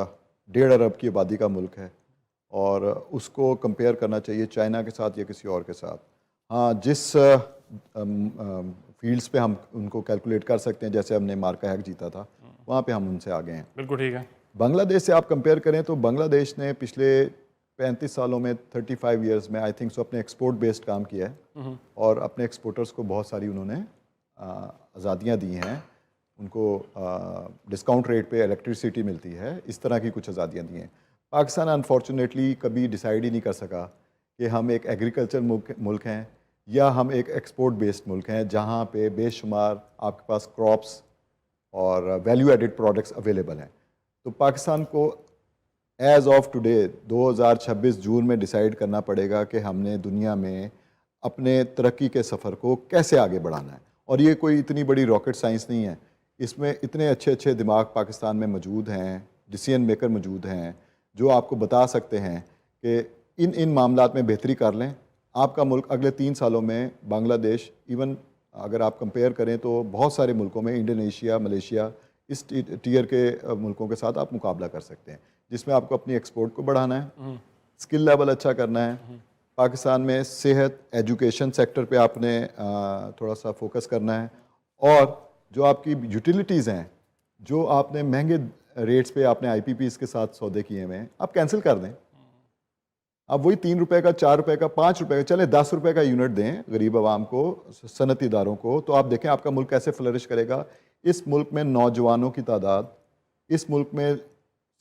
[SPEAKER 3] 1.5 अरब की आबादी का मुल्क है और उसको कंपेयर करना चाहिए चाइना के साथ या किसी और के साथ। हाँ, जिस फील्ड्स पे हम उनको कैलकुलेट कर सकते हैं, जैसे हमने मार्का हैक जीता था, वहाँ पे हम उनसे आगे हैं।
[SPEAKER 1] बिल्कुल ठीक है।
[SPEAKER 3] बांग्लादेश से आप कंपेयर करें तो बांग्लादेश ने पिछले 35 सालों में 35 इयर्स में आई थिंक सो अपने एक्सपोर्ट बेस्ड काम किया है और अपने एक्सपोर्टर्स को बहुत सारी उन्होंने आज़ादियाँ दी हैं, उनको डिस्काउंट रेट पे इलेक्ट्रिसिटी मिलती है, इस तरह की कुछ आज़ादियाँ दी हैं। पाकिस्तान अनफॉर्चुनेटली कभी डिसाइड ही नहीं कर सका कि हम एक एग्रीकल्चर मुल्क हैं या हम एक एक्सपोर्ट बेस्ड मुल्क हैं, जहाँ पे बेशुमार आपके पास क्रॉप्स और वैल्यू एडिड प्रोडक्ट्स अवेलेबल हैं। तो पाकिस्तान को एज़ ऑफ टुडे 2026 जून में डिसाइड करना पड़ेगा कि हमने दुनिया में अपने तरक्की के सफ़र को कैसे आगे बढ़ाना है। और ये कोई इतनी बड़ी रॉकेट साइंस नहीं है, इसमें इतने अच्छे अच्छे दिमाग पाकिस्तान में मौजूद हैं, डिसीजन मेकर मौजूद हैं, जो आपको बता सकते हैं कि इन मामलात में बेहतरी कर लें। आपका मुल्क अगले 3 सालों में बांग्लादेश, इवन अगर आप कंपेयर करें तो बहुत सारे मुल्कों में, इंडोनेशिया, मलेशिया, इस टीयर के मुल्कों के साथ आप मुकाबला कर सकते हैं, जिसमें आपको अपनी एक्सपोर्ट को बढ़ाना है, स्किल लेवल अच्छा करना है, पाकिस्तान में सेहत, एजुकेशन सेक्टर पे आपने थोड़ा सा फोकस करना है, और जो आपकी यूटिलिटीज़ हैं, जो आपने महंगे रेट्स पे आपने IPPs के साथ सौदे किए हुए हैं, आप कैंसिल कर दें। आप वही 3 रुपये का, 4 रुपये का, 5 रुपये का, चले 10 रुपये का यूनिट दें गरीब आवाम को, सनती इदारों को, तो आप देखें आपका मुल्क कैसे फ्लरिश करेगा। इस मुल्क में नौजवानों की तादाद, इस मुल्क में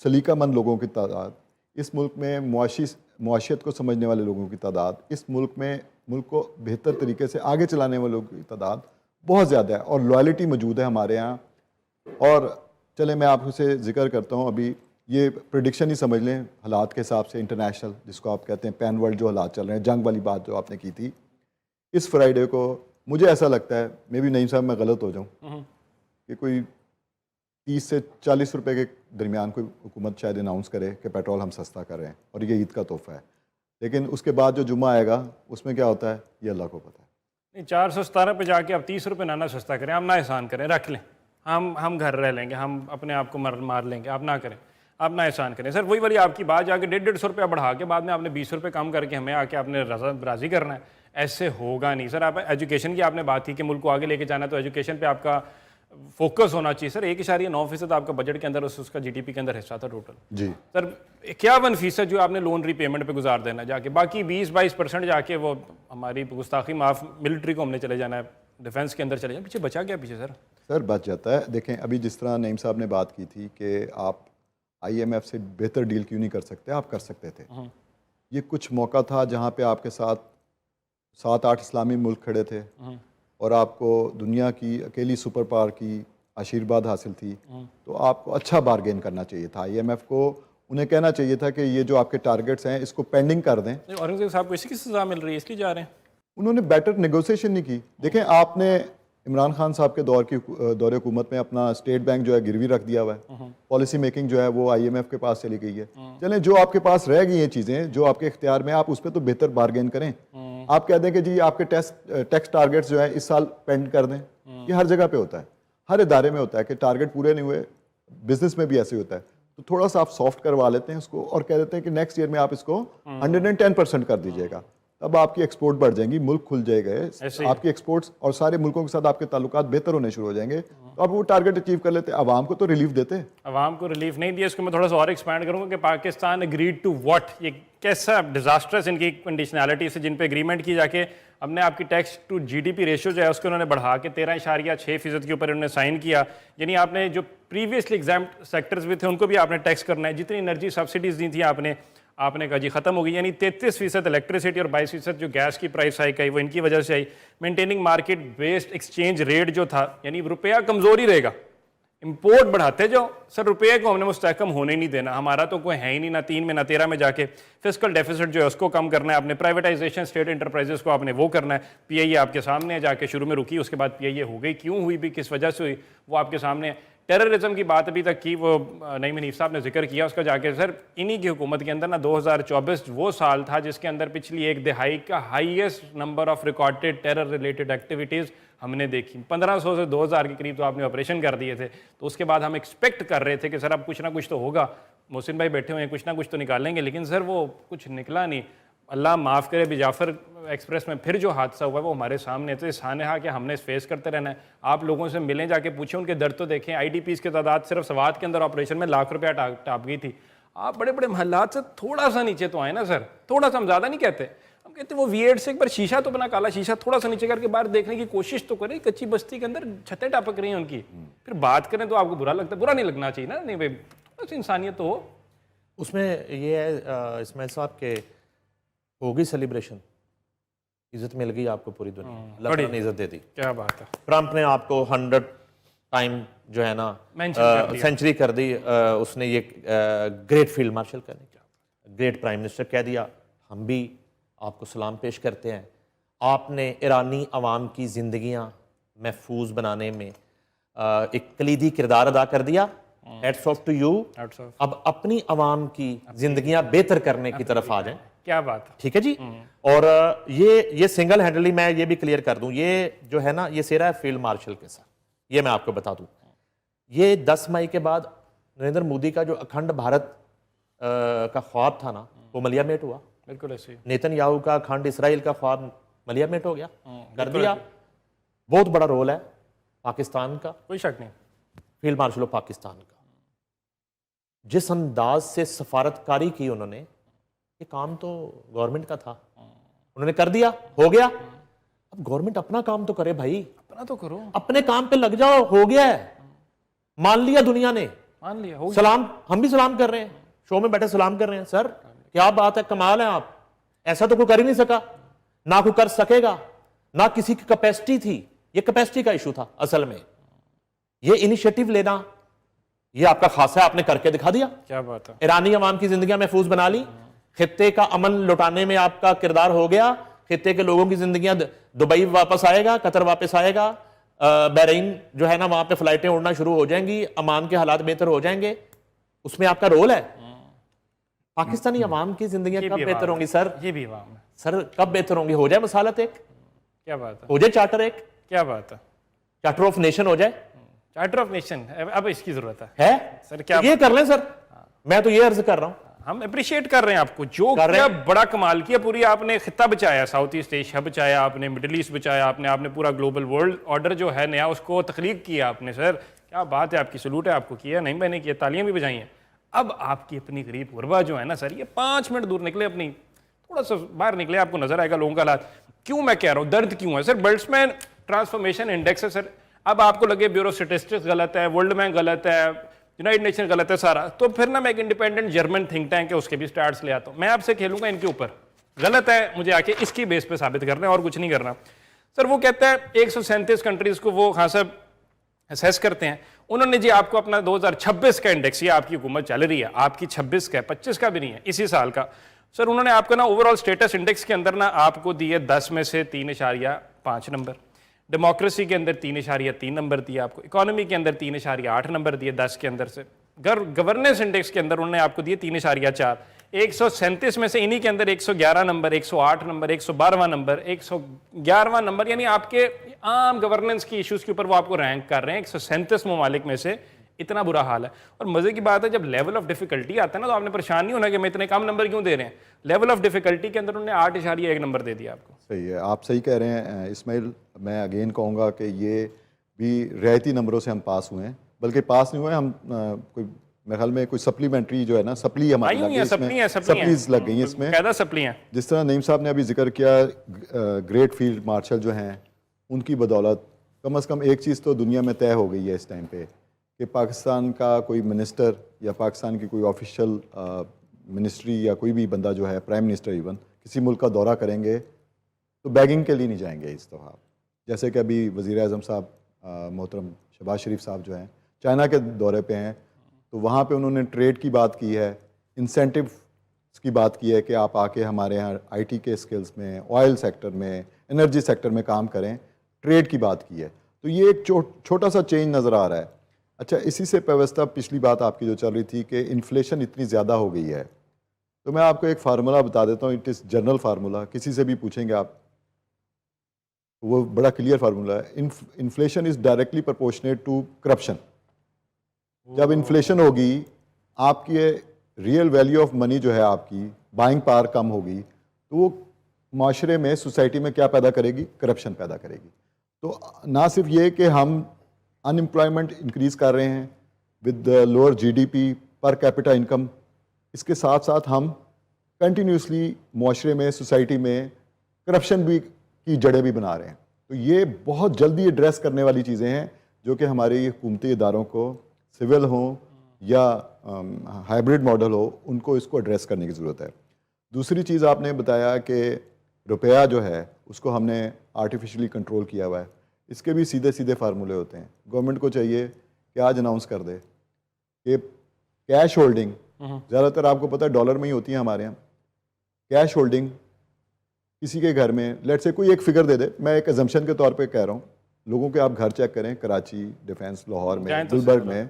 [SPEAKER 3] सलीकामंद लोगों की तादाद, इस मुल्क में मुआशियत को समझने वाले लोगों की तादाद, इस मुल्क में मुल्क को बेहतर तरीके से आगे चलाने वाले लोगों की तादाद बहुत ज़्यादा है, और लॉयल्टी मौजूद है हमारे यहाँ। और चले मैं आपसे जिक्र करता हूँ, अभी ये प्रिडिक्शन ही समझ लें हालात के हिसाब से, इंटरनेशनल जिसको आप कहते हैं पैन वर्ल्ड, जो हालात चल रहे हैं, जंग वाली बात जो आपने की थी, इस फ्राइडे को मुझे ऐसा लगता है, मे भी नईम साहब मैं गलत हो जाऊँ, कि कोई 30 से 40 रुपए के दरमियान कोई हुकूमत शायद अनाउंस करे कि पेट्रोल हम सस्ता कर रहे हैं, और ये ईद का तोहफा है। लेकिन उसके बाद जो जुम्मा आएगा उसमें क्या होता है ये अल्लाह को पता है।
[SPEAKER 1] नहीं, 417 पे जाके आप 30 रुपये ना सस्ता करें, आप ना एहसान करें, रख लें, हम घर रह लेंगे, हम अपने आप को मार लेंगे, आप ना करें, आप ना एहसान करें। सर वही वाली आपकी बात, जाके 150 रुपया बढ़ा के बाद में आपने 20 रुपये कम करके हमें आके आपने राज़ी करना है, ऐसे होगा नहीं सर। आप एजुकेशन की आपने बात की कि मुल्क को आगे लेके जाना है, तो एजुकेशन पे आपका फोकस होना चाहिए सर। 1.9% आपका बजट के अंदर उसका GDP के अंदर हिस्सा था टोटल
[SPEAKER 3] जी
[SPEAKER 1] सर। क्या 1% जो आपने लोन रीपेमेंट पे गुजार देना है जाके, बाकी 20-22% जाके वो हमारी गुस्ताखी माफ, मिलिट्री को हमने चले जाना है, डिफेंस के अंदर चले जाना, पीछे बचा क्या पीछे सर
[SPEAKER 3] बच जाता है। देखें अभी जिस तरह नईम साहब ने बात की थी कि आप IMF से बेहतर डील क्यों नहीं कर सकते, आप कर सकते थे। ये कुछ मौका था जहाँ पे आपके साथ 7-8 इस्लामी मुल्क खड़े थे और आपको दुनिया की अकेली सुपर पावर की आशीर्वाद हासिल थी, तो आपको अच्छा बारगेन करना चाहिए था। IMF को उन्हें कहना चाहिए था कि ये जो आपके टारगेट्स हैं इसको पेंडिंग कर दें।
[SPEAKER 1] औरंगजेब साहब को इसी की सजा मिल रही है इसलिए जा रहे हैं।
[SPEAKER 3] उन्होंने बेटर नेगोशिएशन नहीं की। देखें आपने इमरान खान साहब के दौरे हुकूमत में अपना स्टेट बैंक जो है गिरवी रख दिया हुआ है, पॉलिसी मेकिंग जो है वो IMF के पास चली गई है। चलें जो आपके पास रह गई हैं चीज़ें जो आपके इख्तियार में, आप उस पर तो बेहतर बारगेन करें। आप कह दें कि जी आपके टैक्स टारगेट्स जो है इस साल पेंड कर दें, ये हर जगह पे होता है, हर इदारे में होता है कि टारगेट पूरे नहीं हुए, बिजनेस में भी ऐसे होता है। तो थोड़ा सा आप सॉफ्ट करवा लेते हैं उसको और कह देते हैं कि नेक्स्ट ईयर में आप इसको 110% कर दीजिएगा, तब आपकी एक्सपोर्ट बढ़ जाएंगी, मुल्क खुल जाएगा,
[SPEAKER 1] ऐसे ही।
[SPEAKER 3] आपकी एक्सपोर्ट्स और सारे मुल्कों के साथ आपके ताल्लुकात बेहतर होने शुरू हो जाएंगे, तो आप वो टारगेट अचीव कर लेते। आवाम को तो रिलीफ देते।
[SPEAKER 1] अवाम को रिलीफ नहीं दिया। इसको मैं थोड़ा सा और एक्सपैंड करूंगा कि पाकिस्तान एग्रीड टू व्हाट, ये कैसा डिजास्टर्स इनकी कंडीशनैलिटी से जिन पे एग्रीमेंट की जाके हमने आपकी टैक्स टू जीडीपी रेशियो जो है उसको उन्होंने बढ़ा के 13.6% के ऊपर उन्होंने साइन किया। यानी आपने जो प्रीवियसली एग्जाम सेक्टर्स भी थे उनको भी आपने टैक्स करना है। जितनी एनर्जी सब्सिडीज दी थी आपने कहा जी खत्म हो गई। यानी 33% इलेक्ट्रिसिटी और 22% जो गैस की प्राइस हाइक आई वो इनकी वजह से आई। Maintaining market based exchange rate जो था, यानी रुपया कमजोर ही रहेगा, इंपोर्ट बढ़ाते जाओ सर, रुपये को हमने मुस्तहकम होने ही नहीं देना। हमारा तो कोई है ही नहीं, ना 3 में ना 13 में जाके। फिस्कल डेफिसिट जो है उसको कम करना है आपने, प्राइवेटाइजेशन स्टेट इंटरप्राइजेस को आपने वो करना है। पीआईए आपके सामने है, जाके शुरू में रुकी, उसके बाद पीआईए हो गई, क्यों हुई भी, किस वजह से हुई, वो आपके सामने है। टेररिज्म की बात अभी तक की, वो नईम हनीफ साहब ने जिक्र किया उसका जाके। सर इन्हीं की हुकूमत के अंदर ना 2024 वो साल था जिसके अंदर पिछली एक दिहाई का highest number of recorded terror related activities हमने देखी। 1500 से 2000 के करीब तो आपने ऑपरेशन कर दिए थे। तो उसके बाद हम एक्सपेक्ट कर रहे थे कि सर अब कुछ ना कुछ तो होगा, मोहसिन भाई बैठे हुए हैं, कुछ ना कुछ तो निकालेंगे, लेकिन सर वो कुछ निकला नहीं। अल्लाह माफ़ करे, बिजाफर एक्सप्रेस में फिर जो हादसा हुआ है वो हमारे सामने है। तो इस सानहा कि हमने फेस करते रहना है। आप लोगों से मिलें, जाके पूछें, उनके दर्द तो देखें। आईडीपीज़ की तादाद सिर्फ सवात के अंदर ऑपरेशन में लाख रुपया टाप गई थी। आप बड़े बड़े महल्लात से थोड़ा सा नीचे तो आए ना सर, थोड़ा सा, हम ज़्यादा नहीं कहते, हम कहते वो वीएड से एक बार शीशा तो बना, काला शीशा थोड़ा सा नीचे करके बाहर देखने की कोशिश तो करें। कच्ची बस्ती के अंदर छतें टापक रही हैं उनकी, फिर बात करें तो आपको बुरा लगता है। बुरा नहीं लगना चाहिए ना, नहीं भाई बस इंसानियत तो हो।
[SPEAKER 2] उसमें ये है इस्माइल साहब के होगी सेलिब्रेशन, इज्जत मिल गई आपको पूरी दुनिया, अल्लाह ताला ने इज्जत दे दी।
[SPEAKER 1] क्या बात है।
[SPEAKER 2] ट्रंप ने आपको 100 टाइम जो है ना सेंचुरी कर दी। उसने ये ग्रेट फील्ड मार्शल कर दी, ग्रेट प्राइम मिनिस्टर कह दिया। हम भी आपको सलाम पेश करते हैं। आपने ईरानी अवाम की ज़िंदगियां महफूज बनाने में एक कलीदी किरदार अदा कर दिया। Hats off to you. अब अपनी अवाम की ज़िंदगियां बेहतर करने की तरफ आ जाएं।
[SPEAKER 1] क्या बात है।
[SPEAKER 2] ठीक है जी। और ये सिंगल हैंडली, मैं ये भी क्लियर कर दूं, ये जो है ना, ये सेरा है फील्ड मार्शल के साथ। ये मैं आपको बता दूं, ये 10 मई के बाद नरेंद्र मोदी का जो अखंड भारत का ख्वाब था ना, वो मलिया मेट हुआ।
[SPEAKER 1] बिल्कुल ऐसे।
[SPEAKER 2] नेतन्याहू का अखंड इसराइल का ख्वाब मलिया मेट हो गया, कर दिया। बहुत बड़ा रोल है पाकिस्तान का,
[SPEAKER 1] कोई शक नहीं,
[SPEAKER 2] फील्ड मार्शल ऑफ पाकिस्तान का। जिस अंदाज से सफारतकारी की उन्होंने, ये काम तो गवर्नमेंट का था, उन्होंने कर दिया, हो गया। अब गवर्नमेंट अपना काम तो करे भाई,
[SPEAKER 1] अपना तो करो,
[SPEAKER 2] अपने काम पे लग जाओ। हो गया है, मान लिया दुनिया ने,
[SPEAKER 1] मान लिया, हो गया।
[SPEAKER 2] सलाम, हम भी सलाम कर रहे हैं, शो में बैठे सलाम कर रहे हैं। सर क्या बात है, कमाल है आप, ऐसा तो कोई कर ही नहीं सका, ना कोई कर सकेगा, ना किसी की कैपेसिटी थी। ये कैपेसिटी का इशू था असल में। ये इनिशिएटिव लेना, ये आपका खासा है, आपने करके दिखा दिया।
[SPEAKER 1] क्या बात है।
[SPEAKER 2] ईरानी अवाम की जिंदगी महफूज बना ली, खित्ते का अमन लुटाने में आपका किरदार हो गया। खित्ते के लोगों की जिंदगियां, दुबई वापस आएगा, कतर वापस आएगा, बहरीन जो है ना, वहां पे फ्लाइटें उड़ना शुरू हो जाएंगी, अमान के हालात बेहतर हो जाएंगे। उसमें आपका रोल है। पाकिस्तानी अवाम की जिंदगियां कब बेहतर होंगी सर?
[SPEAKER 1] ये भी अवाम है
[SPEAKER 2] सर, कब बेहतर होंगी? हो जाए मसालत एक,
[SPEAKER 1] क्या बात है,
[SPEAKER 2] हो जाए चार्टर एक,
[SPEAKER 1] क्या बात है,
[SPEAKER 2] चार्टर ऑफ नेशन हो जाए।
[SPEAKER 1] चार्टर ऑफ नेशन अब इसकी जरूरत
[SPEAKER 2] है
[SPEAKER 1] सर। क्या
[SPEAKER 2] ये कर लें सर, मैं तो ये अर्ज कर रहा हूं।
[SPEAKER 1] हम अप्रिशिएट कर रहे हैं आपको, जो क्या बड़ा कमाल किया। पूरी आपने खिता बचाया, साउथ ईस्ट एशिया बचाया आपने, मिडिल ईस्ट बचाया आपने पूरा ग्लोबल वर्ल्ड ऑर्डर जो है नया उसको तख्लीक किया आपने। सर क्या बात है आपकी, सलूट है आपको, किया नहीं मैंने किया, तालियां भी बजाई हैं। अब आपकी अपनी गरीब गुरबा जो है ना सर, ये 5 मिनट दूर निकले, अपनी थोड़ा सा बाहर निकले, आपको नजर आएगा लोगों का हालात। क्यों मैं कह रहा हूँ, दर्द क्यों है सर? बर्ड्समैन ट्रांसफॉर्मेशन इंडेक्स है सर, अब आपको लगे ब्यूरो स्टेटिस्टिक्स गलत है, वर्ल्ड बैंक गलत है, यूनाइटेड नेशन गलत है सारा, तो फिर ना मैं एक इंडिपेंडेंट जर्मन थिंक टैंक है उसके भी स्टार्ट्स ले आता हूँ। मैं आपसे खेलूंगा इनके ऊपर, गलत है मुझे आके इसकी बेस पे साबित करना है और कुछ नहीं करना। सर वो कहता है 137 कंट्रीज को वो खान साहब असेस करते हैं। उन्होंने जी आपको अपना 2026 का इंडेक्स, ये आपकी हुकूमत चल रही है, आपकी 26 का है, 25 का भी नहीं है, इसी साल का। सर उन्होंने आपको ना ओवरऑल स्टेटस इंडेक्स के अंदर ना आपको दिए 10 में से 3.5 नंबर, डेमोक्रेसी के अंदर 3.3 नंबर दिए आपको, इकोनॉमी के अंदर 3.8 नंबर दिए 10 के अंदर से, गवर्नेंस इंडेक्स के अंदर उन्होंने आपको दिए 3.4, 137 में से इन्हीं के अंदर 111 नंबर, 108 नंबर, 112वां नंबर, 111वां नंबर, यानी आपके आम गवर्नेंस की इश्यूज के ऊपर वो आपको रैंक कर रहे हैं 137 ममालिक में से इतना बुरा हाल है। और मज़े की बात है, जब लेवल ऑफ डिफिकल्टी आता है ना, तो आपने परेशान नहीं होना कि मैं इतने कम नंबर क्यों दे रहे हैं। लेवल ऑफ डिफिकल्टी के अंदर उन्होंने 8.1 नंबर दे दिया आपको।
[SPEAKER 3] सही है, आप सही कह रहे हैं इस्माइल। मैं अगेन कहूँगा कि ये भी रियायती नंबरों से हम पास हुए हैं, बल्कि पास नहीं हुए हम, कोई मेरे ख्याल में कोई सप्लीमेंट्री जो है ना, सप्ली हमारी लग गई इसमें, सप्लीज लग गई इसमें,
[SPEAKER 1] कायदा सप्ली हैं।
[SPEAKER 3] जिस तरह नईम साहब ने अभी जिक्र किया, ग्रेट फील्ड मार्शल जो हैं उनकी बदौलत कम से कम एक चीज़ तो दुनिया में तय हो गई है इस टाइम पे कि पाकिस्तान का कोई मिनिस्टर या पाकिस्तान की कोई ऑफिशियल मिनिस्ट्री या कोई भी बंदा जो है, प्राइम मिनिस्टर इवन, किसी मुल्क का दौरा करेंगे तो बैगिंग के लिए नहीं जाएंगे इस दफ़ा। जैसे कि अभी वज़ीर आज़म साहब मोहतरम शहबाज शरीफ साहब जो हैं चाइना के दौरे पे हैं, तो वहाँ पे उन्होंने ट्रेड की बात की है, इंसेंटिव की बात की है कि आप आके हमारे यहाँ आईटी के स्किल्स में, ऑयल सेक्टर में, एनर्जी सेक्टर में काम करें, ट्रेड की बात की है। तो ये एक छोटा सा चेंज नज़र आ रहा है। अच्छा, इसी से पेवस्ता पिछली बात आपकी जो चल रही थी कि इन्फ्लेशन इतनी ज़्यादा हो गई है, तो मैं आपको एक फार्मूला बता देता हूँ। इट इज़ जनरल फार्मूला, किसी से भी पूछेंगे आप, वो बड़ा क्लियर फार्मूला है। Inflation is directly proportionate to corruption. जब इन्फ्लेशन होगी, आपकी रियल वैल्यू ऑफ मनी जो है, आपकी बाइंग पावर कम होगी, तो वो माशरे में, सोसाइटी में क्या पैदा करेगी? करप्शन पैदा करेगी। तो ना सिर्फ ये कि हम अनएम्प्लॉयमेंट इंक्रीज़ कर रहे हैं with lower GDP per capita income, इसके साथ साथ हम कंटिन्यूसली माशरे में, सोसाइटी में करप्शन भी की जड़ें भी बना रहे हैं। तो ये बहुत जल्दी एड्रेस करने वाली चीज़ें हैं जो कि हमारे हुकूमती इदारों को, सिविल हों या हाइब्रिड मॉडल हो, उनको इसको एड्रेस करने की ज़रूरत है। दूसरी चीज़ आपने बताया कि रुपया जो है उसको हमने आर्टिफिशियली कंट्रोल किया हुआ है। इसके भी सीधे सीधे फार्मूले होते हैं। गवर्नमेंट को चाहिए कि आज अनाउंस कर दे कि कैश होल्डिंग, ज़्यादातर आपको पता है डॉलर में ही होती है हमारे यहाँ, कैश होल्डिंग किसी के घर में, लेट से कोई एक फिगर दे दे, मैं एक एजम्पशन के तौर पे कह रहा हूँ, लोगों के आप घर चेक करें, कराची, डिफेंस, लाहौर में, गुलबर्ग में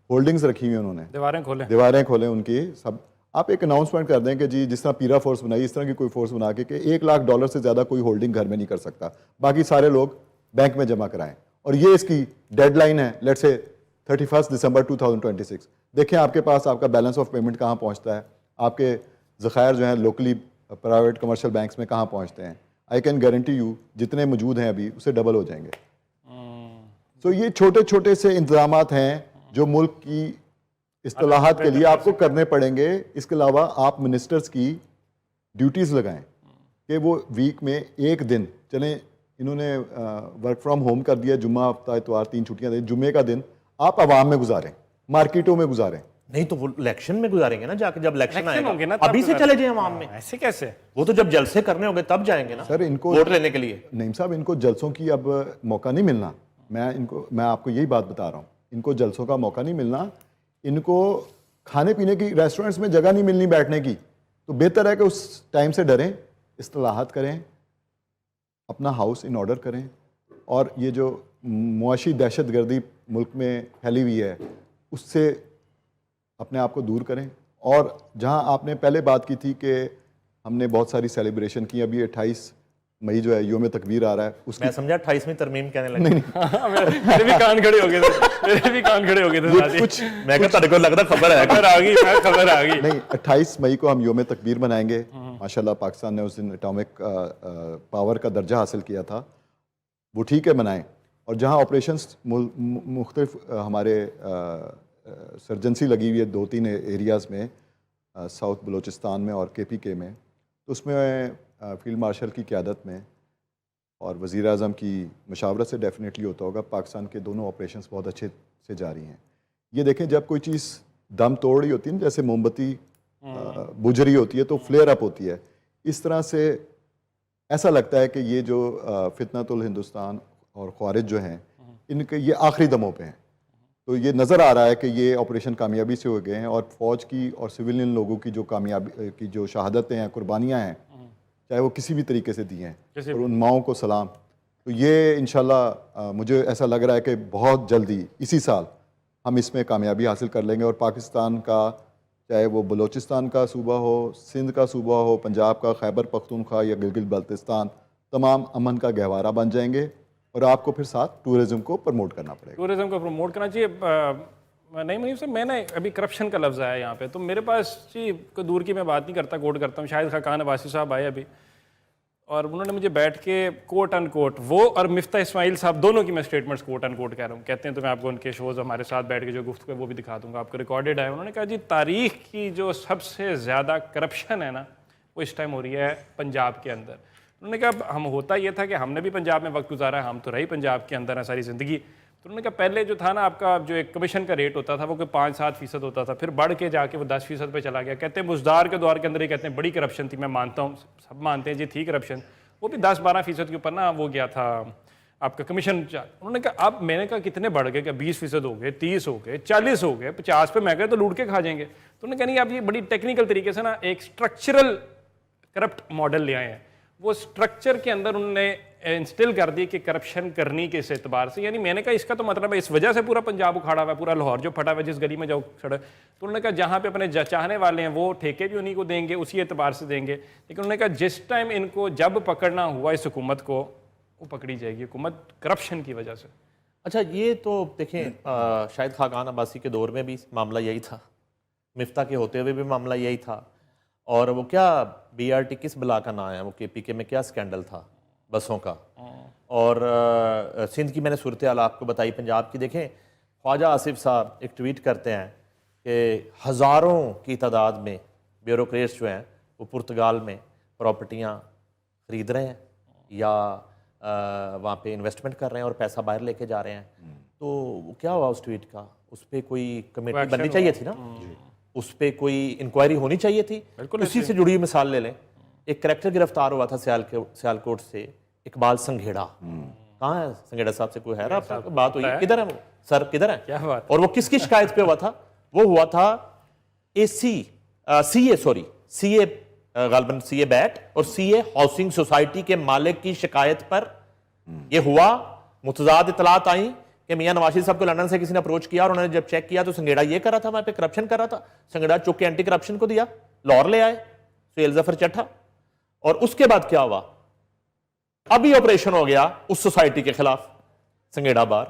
[SPEAKER 3] होल्डिंग्स रखी हुई उन्होंने, दीवारें खोलें उनकी सब। आप एक अनाउंसमेंट कर दें कि जी जिस तरह पीरा फोर्स बनाई, इस तरह की कोई फोर्स बना के कि $1 लाख से ज़्यादा कोई होल्डिंग घर में नहीं कर सकता, बाकी सारे लोग बैंक में जमा कराएं। और ये इसकी डेडलाइन है, लेट्स से 31 दिसंबर 2026। देखें आपके पास आपका बैलेंस ऑफ पेमेंट कहाँ पहुँचता है, आपके ज़खायर जो हैं लोकली प्राइवेट कमर्शियल बैंक्स में कहाँ पहुँचते हैं। आई कैन गारंटी यू जितने मौजूद हैं अभी उससे डबल हो जाएंगे। तो ये छोटे छोटे से इंतजामात हैं जो मुल्क की इस्तिलाहात के लिए आपको करने पड़ेंगे। इसके अलावा आप मिनिस्टर्स की ड्यूटीज़ लगाएं कि वो वीक में एक दिन चलें। इन्होंने वर्क फ्रॉम होम कर दिया, जुम्मा, हफ्ता, इतवार, 3 छुट्टियां दें। जुम्मे का दिन आप आवाम में गुजारें, मार्केटों में गुजारें।
[SPEAKER 2] नहीं तो वो इलेक्शन में गुजारेंगे ना, जाके जब इलेक्शन
[SPEAKER 1] होंगे ना,
[SPEAKER 2] आएगा। अभी से चले जाए आवाम में,
[SPEAKER 1] ऐसे कैसे?
[SPEAKER 2] वो तो जब जलसे करने होंगे तब जाएंगे ना
[SPEAKER 3] सर। इनको
[SPEAKER 2] वोट लेने के लिए।
[SPEAKER 3] नईम साहब, इनको जलसों की अब मौका नहीं मिलना। मैं आपको यही बात बता रहा हूँ, इनको जलसों का मौका नहीं मिलना। इनको खाने पीने की रेस्टोरेंट्स में जगह नहीं मिलनी बैठने की। तो बेहतर है कि उस टाइम से डरें, इस्तिलाहात करें, अपना हाउस इन ऑर्डर करें, और ये जो मुआशी दहशतगर्दी मुल्क में फैली हुई है उससे अपने आप को दूर करें। और जहां आपने पहले बात की थी कि हमने बहुत सारी सेलिब्रेशन की, अभी 28 मई जो है योम तकबीर आ रहा है, उसकी
[SPEAKER 2] मैं समझा 28वीं तरमीम कहने लगे।
[SPEAKER 1] मेरे भी कान खड़े हो गए थे, मेरे भी कान खड़े हो गए थे।
[SPEAKER 3] कुछ
[SPEAKER 2] मैं क्या तेरे को लगता खबर है?
[SPEAKER 1] खबर आ गई, खबर आ गई।
[SPEAKER 3] नहीं, 28 मई को हम योम तकबीर मनाएंगे। माशाल्लाह पाकिस्तान ने उस दिन एटॉमिक पावर का दर्जा हासिल किया था, वो ठीक है, मनाएं। और जहां ऑपरेशंस मुख्तलिफ हमारे सर्जेंसी लगी हुई है 2-3 एरियाज़ में, साउथ बलोचिस्तान में और KPK में, तो उसमें फील्ड मार्शल की क़यादत में और वज़ीर आज़म की मशावरत से डेफिनेटली होता होगा। पाकिस्तान के दोनों ऑपरेशंस बहुत अच्छे से जारी हैं। ये देखें, जब कोई चीज़ दम तोड़ रही होती है ना, जैसे मोमबत्ती बुझ रही होती है तो फ्लेयर अप होती है, इस तरह से ऐसा लगता है कि ये जो फितनतुल हिंदुस्तान और ख्वारिज जो हैं, इनके ये आखिरी दमों पे हैं। तो ये नज़र आ रहा है कि ये ऑपरेशन कामयाबी से हो गए हैं, और फ़ौज की और सिविलियन लोगों की जो कामयाबी की जो शहादतें हैं, कुर्बानियाँ हैं, चाहे वो किसी भी तरीके से दी हैं, और उन माओं को सलाम। तो ये इंशाल्लाह मुझे ऐसा लग रहा है कि बहुत जल्दी इसी साल हम इसमें कामयाबी हासिल कर लेंगे, और पाकिस्तान का, चाहे वो बलोचिस्तान का सूबा हो, सिंध का सूबा हो, पंजाब का, खैबर पख्तूनख्वा या गिलगित बल्तिस्तान, तमाम अमन का गहवारा बन जाएंगे। और आपको फिर साथ टूरिज़्म को प्रमोट करना पड़ेगा।
[SPEAKER 1] टूरिज्म को प्रमोट करना चाहिए। नहीं मुनीब साहब, मैं ना अभी करप्शन का लफ्ज़ आया यहाँ पे, तो मेरे पास जी कोई दूर की मैं बात नहीं करता, कोट करता हूँ, शायद खाकान अब्बासी साहब आए अभी और उन्होंने मुझे बैठ के कोट अनकोट, वो और मिफ्ता इस्माइल साहब दोनों की मैं स्टेटमेंट्स कोट अनकोट कह रहा हूँ, कहते हैं तो मैं आपको उनके शोज़ हमारे साथ बैठ के जो गुफ्तगू है वो भी दिखा दूंगा, आपको रिकॉर्डेड है। उन्होंने कहा जी तारीख की जो सबसे ज़्यादा करप्शन है ना वो इस टाइम हो रही है पंजाब के अंदर। उन्होंने कहा हम होता ये था कि हमने भी पंजाब में वक्त गुजारा, हम तो रही पंजाब के अंदर है सारी ज़िंदगी। तो उन्होंने कहा पहले जो था ना आपका जो एक कमीशन का रेट होता था वो कोई 5-7% होता था, फिर बढ़ के जाके वो 10% पे चला गया। कहते हैं मुजदार के दौर के अंदर ही कहते हैं बड़ी करप्शन थी, मैं मानता हूँ, सब मानते हैं जी थी करप्शन, वो भी 10-12% के ऊपर ना वो गया था आपका कमीशन चार्ज। उन्होंने कहा अब मैंने कहा कितने बढ़ गए, क्या 20% हो गए, 30 हो गए, 40 हो गए, 50 पे मैं गए तो लूट के खा जाएंगे। तो उन्होंने कहा नहीं आप ये बड़ी टेक्निकल तरीके से ना एक स्ट्रक्चरल करप्ट मॉडल ले आए हैं, वो स्ट्रक्चर के अंदर उन्होंने इंस्टिल कर दी कि करप्शन करनी के इस एतबार से। यानी मैंने कहा इसका तो मतलब है इस वजह से पूरा पंजाब उखाड़ा हुआ है, पूरा लाहौर जो फटा हुआ है, जिस गली में जाओ सड़क। तो उन्होंने कहा जहाँ पे अपने चाहने वाले हैं वो ठेके भी उन्हीं को देंगे, उसी एतबार से देंगे। लेकिन उन्होंने कहा जिस टाइम इनको जब पकड़ना हुआ इस हुकूमत को, वो पकड़ी जाएगी हुकूमत करप्शन की वजह से।
[SPEAKER 2] अच्छा, ये तो देखें शायद खाकान अब्बासी के दौर में भी मामला यही था, मिफ्ता के होते हुए भी मामला यही था। और वो क्या BRT किस बला का नाम है, वो KPK में क्या स्कैंडल था बसों का। और सिंध की मैंने सूरत हाल आपको बताई, पंजाब की देखें, ख्वाजा आसिफ साहब एक ट्वीट करते हैं कि हज़ारों की तादाद में ब्यूरोक्रेट्स जो हैं वो पुर्तगाल में प्रॉपर्टियाँ ख़रीद रहे हैं या वहाँ पे इन्वेस्टमेंट कर रहे हैं और पैसा बाहर लेके जा रहे हैं। तो क्या हुआ उस ट्वीट का, उस पर कोई कमेटी बननी चाहिए थी ना, उस पर कोई इंक्वायरी होनी चाहिए थी। उसी से जुड़ी हुई मिसाल ले लें, एक करैक्टर गिरफ्तार हुआ था सियालकोट से, इकबाल संघेड़ा। कहाँ है संघेड़ा साहब से कोई है आपका बात हुई, किधर है वो सर, किधर है?
[SPEAKER 1] क्या बात?
[SPEAKER 2] और वो किसकी शिकायत पे हुआ था? वो हुआ था CA गालबन CA बैट और CA हाउसिंग सोसाइटी के मालिक की शिकायत पर ये हुआ। मुतजाद इतलात आई कि मियां नवाज साहब को लंदन से किसी ने अप्रोच किया और उन्होंने जब चेक किया तो संघेड़ा ये कर रहा था, वहां पे करप्शन कर रहा था। संघेड़ा चुप के एंटी करप्शन को दिया, लाहौर ले आए सुहेल जफर चट्ठा। और उसके बाद क्या हुआ, अभी ऑपरेशन हो गया उस सोसाइटी के खिलाफ, संघेड़ा बार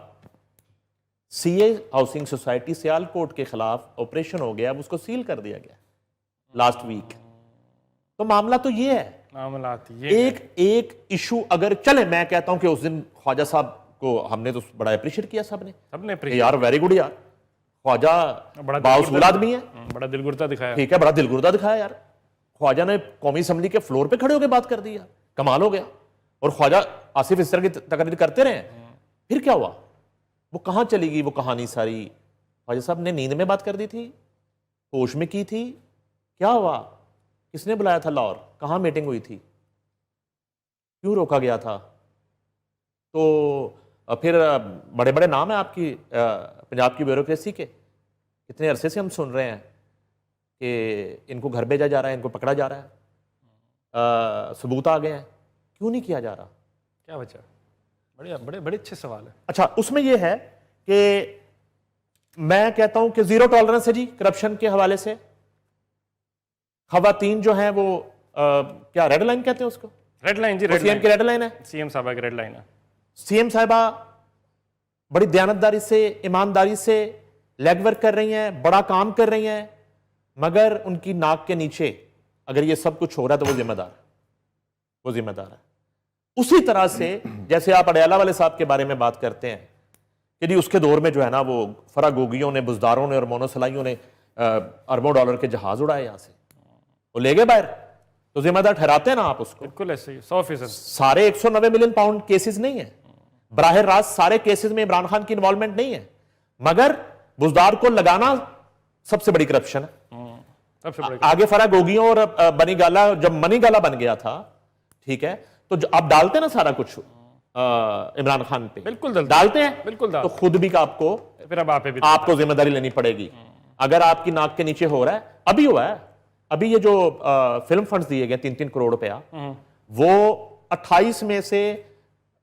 [SPEAKER 2] CA हाउसिंग सोसाइटी सियालकोट के खिलाफ ऑपरेशन हो गया, अब उसको सील कर दिया गया लास्ट वीक। तो मामला तो ये है,
[SPEAKER 1] मामलात ये
[SPEAKER 2] एक इशू अगर चले, मैं कहता हूं कि उस दिन ख्वाजा साहब को हमने तो बड़ा अप्रिशिएट किया सबने, यार वेरी गुड यार, ख्वाजा बाउसूल आदमी है,
[SPEAKER 1] बड़ा दिलगुर्दा दिखाया,
[SPEAKER 2] ठीक है, बड़ा दिलगुर्दा दिखाया यार। ख्वाजा ने कौमी असम्बली के फ्लोर पे खड़े होकर बात कर दी यार, कमाल हो गया। और ख्वाजा आसिफ इस तरह की तकरीर करते रहे। फिर क्या हुआ, वो कहाँ चली गई वो कहानी सारी? ख्वाजा साहब ने नींद में बात कर दी थी, होश में की थी, क्या हुआ, किसने बुलाया था लाहौर, कहाँ मीटिंग हुई थी, क्यों रोका गया था? तो फिर बड़े बड़े नाम है आपकी पंजाब की ब्यूरोक्रेसी के, कितने अरसे से हम सुन रहे हैं कि इनको घर भेजा जा रहा है, इनको पकड़ा जा रहा है, सबूत आ गए हैं, क्यों नहीं किया जा रहा?
[SPEAKER 1] क्या बचा? बढ़िया, बड़े अच्छे सवाल है।
[SPEAKER 2] अच्छा, उसमें यह है कि मैं कहता हूं कि जीरो टॉलरेंस है जी करप्शन के हवाले से। खवातीन जो हैं वो क्या रेड लाइन कहते हैं उसको?
[SPEAKER 1] रेड लाइन जी,
[SPEAKER 2] CM की रेड लाइन है,
[SPEAKER 1] CM साहबा की रेड लाइन है।
[SPEAKER 2] CM साहिबा बड़ी दयानतदारी से, ईमानदारी से लेग वर्क कर रही हैं, बड़ा काम कर रही हैं, मगर उनकी नाक के नीचे अगर ये सब कुछ हो रहा है तो वो जिम्मेदार है। उसी तरह से जैसे आप अडयाला वाले साहब के बारे में बात करते हैं कि जी उसके दौर में जो है ना वो फरागोगियों ने, बुजदारों ने और मोनोसलाइयों ने अरबों डॉलर के जहाज उड़ाए, यहां से वो ले गए बाहर, तो जिम्मेदार ठहराते हैं ना आप उसको?
[SPEAKER 1] बिल्कुल ऐसे ही, 100%।
[SPEAKER 2] सारे 190 मिलियन पाउंड केसेस नहीं है, बराह रास्त सारे केसेस में इमरान खान की इन्वॉल्वमेंट नहीं है, मगर बुजदार को लगाना सबसे बड़ी करप्शन है।
[SPEAKER 1] सबसे बड़ी
[SPEAKER 2] आगे फरागोगियों और बनीगाला, जब मनीगाला बन गया था, ठीक है, तो आप डालते ना सारा कुछ इमरान खान पे,
[SPEAKER 1] बिल्कुल
[SPEAKER 2] डालते हैं,
[SPEAKER 1] बिल्कुल
[SPEAKER 2] तो खुद भी का आपको
[SPEAKER 1] फिर अब आप भी
[SPEAKER 2] आपको जिम्मेदारी लेनी पड़ेगी। अगर आपकी नाक के नीचे हो रहा है, अभी हुआ है, अभी ये जो फिल्म फंड्स दिए गए 3-3 करोड़ रुपया, वो 28 में से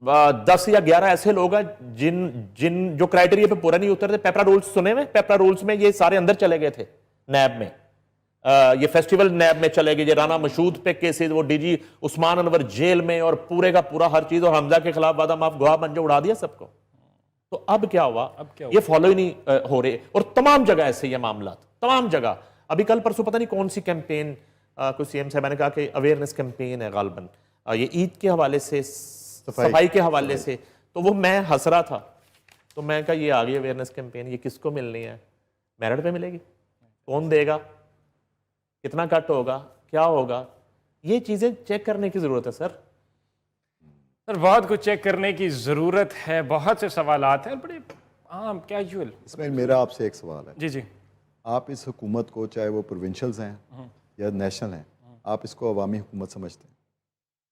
[SPEAKER 2] 10 या 11 ऐसे लोग हैं जिन जो क्राइटेरिया पे पूरा नहीं उतरते। पेपरा रूल्स सुने हुए? पेपरा रूल्स में ये सारे अंदर चले गए थे नैब में, ये फेस्टिवल नैब में चले गए, ये राना मशहूद पे केसेस, वो DG उस्मान अनवर जेल में, और पूरे का पूरा हर चीज, और हमजा के खिलाफ वादा माफ गवाह बन जो उड़ा दिया सबको। तो अब क्या हुआ,
[SPEAKER 1] अब क्या
[SPEAKER 2] ये फॉलो ही नहीं हो रहे, और तमाम जगह ऐसे ये मामला, तमाम जगह। अभी कल परसों पता नहीं कौन सी कैंपेन, कुछ सीएम साहब ने कहा कि अवेयरनेस कैंपेन है गालबन, ये ईद के हवाले से, सफाई के हवाले से, तो वो मैं हंस रहा था, तो मैं कहा ये आ गई अवेयरनेस कैंपेन, ये किसको मिलनी है, मेरिट पे मिलेगी, कौन देगा, कितना कट होगा, क्या होगा, ये चीजें चेक करने की जरूरत है सर।
[SPEAKER 1] सर बहुत कुछ चेक करने की ज़रूरत है, बहुत से सवालात हैं, बड़े आम कैजुअल।
[SPEAKER 3] इसमें मेरा आपसे एक सवाल है,
[SPEAKER 1] जी जी।
[SPEAKER 3] आप इस हुकूमत को, चाहे वो प्रोविंशियल्स हैं या नेशनल हैं, आप इसको अवामी हुकूमत समझते हैं?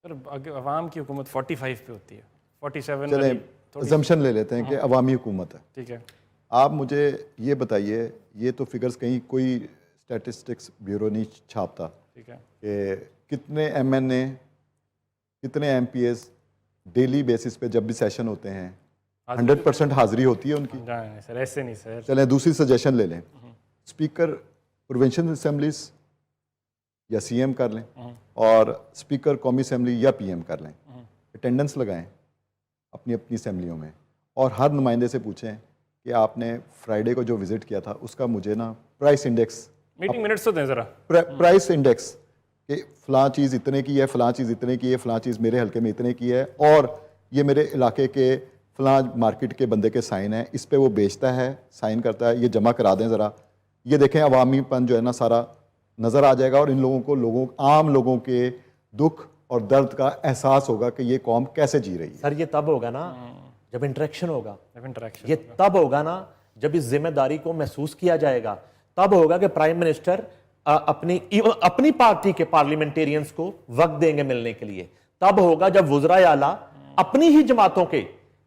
[SPEAKER 1] सर अवाम की हुकूमत 45 पे होती है, 47
[SPEAKER 3] चलें
[SPEAKER 1] वाली
[SPEAKER 3] assumption ले लेते हैं कि अवामी हुकूमत है।
[SPEAKER 1] ठीक है।
[SPEAKER 3] आप मुझे ये बताइए, ये तो फिगर्स कहीं कोई स्टैटिस्टिक्स ब्यूरो नहीं छापता
[SPEAKER 1] ठीक है।
[SPEAKER 3] कि कितने MNA, कितने MPs डेली बेसिस पे जब भी सेशन होते हैं 100% हाजिरी होती है उनकी?
[SPEAKER 1] नहीं सर, ऐसे नहीं सर।
[SPEAKER 3] चलें दूसरी सजेशन ले लें, स्पीकर प्रोविंशियल असेंबलीज या CM कर लें और स्पीकर कौमी असेंबली या PM कर लें, अटेंडेंस लगाएं अपनी अपनी असेंबलियों में और हर नुमाइंदे से पूछें कि आपने फ्राइडे को जो विजिट किया था उसका मुझे ना प्राइस इंडेक्स,
[SPEAKER 1] मीटिंग मिनट्स तो दें ज़रा।
[SPEAKER 3] प्राइस इंडेक्स कि फ़लाँ चीज़ इतने की है, फ़लाँ चीज़ इतने की है, फ़लाँ चीज़ मेरे हल्के में इतने की है और ये मेरे इलाके के फ़लाँ मार्केट के बंदे के साइन है, इस पे वो बेचता है, साइन करता है, ये जमा करा दें ज़रा। ये देखें अवामीपन जो है ना सारा नज़र आ जाएगा और इन लोगों को, आम लोगों के दुख और दर्द का एहसास होगा कि ये कौम कैसे जी रही है।
[SPEAKER 2] सर ये तब होगा ना जब इंटरेक्शन होगा,
[SPEAKER 1] इंटरेक्शन
[SPEAKER 2] ये तब होगा ना जब इस जिम्मेदारी को महसूस किया जाएगा, तब होगा कि प्राइम मिनिस्टर अपनी पार्टी के पार्लियामेंटेरियंस को वक्त देंगे मिलने के लिए, तब होगा जब वुज़राए आला अपनी ही जमातों के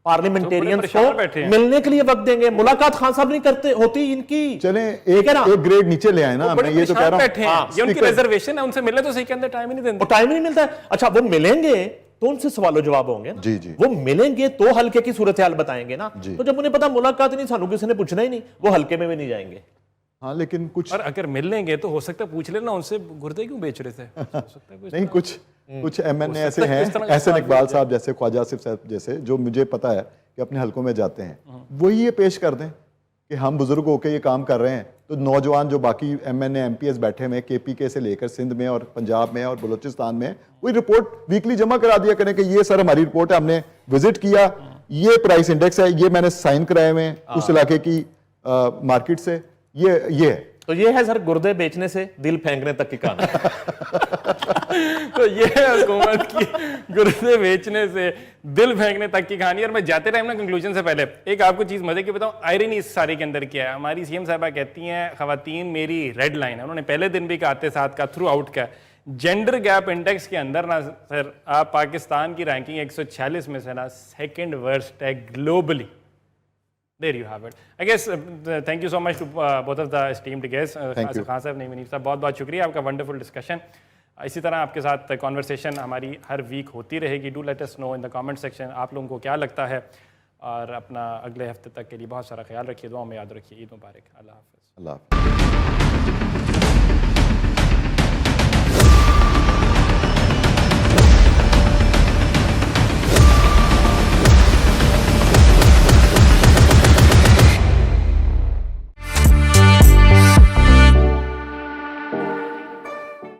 [SPEAKER 2] पार्लियामेंटेरियंस को मिलने के लिए वक्त देंगे। मुलाकात खान साहब नहीं करते होती इनकी।
[SPEAKER 3] चलें एक ग्रेड नीचे ले आए ना, मैं ये तो कह रहा हूँ,
[SPEAKER 1] ये उनकी रिजर्वेशन है, उनसे मिलने तो सही, के अंदर टाइम ही नहीं देते,
[SPEAKER 2] टाइम ही नहीं मिलता है। अच्छा वो मिलेंगे तो उनसे सवालों जवाब होंगे ना?
[SPEAKER 3] जी जी,
[SPEAKER 2] वो मिलेंगे तो हल्के की सूरत हाल बताएंगे ना।
[SPEAKER 3] जी।
[SPEAKER 2] तो जब उन्हें पता मुलाकात नहीं, सानू किसी ने पूछना ही नहीं, वो हल्के में भी नहीं जाएंगे।
[SPEAKER 3] हाँ लेकिन कुछ,
[SPEAKER 1] और अगर मिल लेंगे तो हो सकता है पूछ लेना उनसे गुर्दे क्यों बेच रहे थे, हो सकता है कुछ
[SPEAKER 3] नहीं कुछ MNA ऐसे हैं, एहसन इकबाल साहब जैसे, ख्वाजा आसिफ साहब जैसे, जो मुझे पता है कि अपने हलकों में जाते हैं, वही ये पेश कर दें कि हम बुजुर्ग होकर ये काम कर रहे हैं, तो नौजवान जो बाकी MNA MPs बैठे हुए KPK से लेकर सिंध में और पंजाब में और बलूचिस्तान में, वही रिपोर्ट वीकली जमा करा दिया करें कि ये सर हमारी रिपोर्ट है, हमने विजिट किया, ये प्राइस इंडेक्स है, ये मैंने साइन कराए हुए हैं उस इलाके की मार्केट से, ये है।
[SPEAKER 2] तो ये है सर गुर्दे बेचने से दिल फेंकने तक की कहानी।
[SPEAKER 1] तो ये है हुकूमत की गुर्दे बेचने से दिल फेंकने तक की कहानी। और मैं जाते टाइम ना कंक्लूजन से पहले एक आपको चीज मजे की बताऊं, आयरनी इस सारी के अंदर क्या है। हमारी CM साहबा कहती हैं खवातीन मेरी रेड लाइन है, उन्होंने पहले दिन भी कहते साथ का थ्रू आउट का जेंडर गैप इंडेक्स के अंदर ना सर आप पाकिस्तान की रैंकिंग 146 में से ना सेकंड वर्स्ट है globally. There you have it. I guess thank you so much to both of the esteemed guests. Khan साहब, नईम मुनीर साहब, बहुत बहुत शुक्रिया, आपका वंडरफुल डिस्कशन। इसी तरह आपके साथ कॉन्वर्सेशन हमारी हर वीक होती रहेगी। Do let us know in the comment section आप लोगों को क्या लगता है, और अपना अगले हफ्ते तक के लिए बहुत सारा ख्याल रखिए, दुआ में याद रखिए। ईद मुबारक, अल्लाह हाफ़िज़।
[SPEAKER 3] अल्लाह।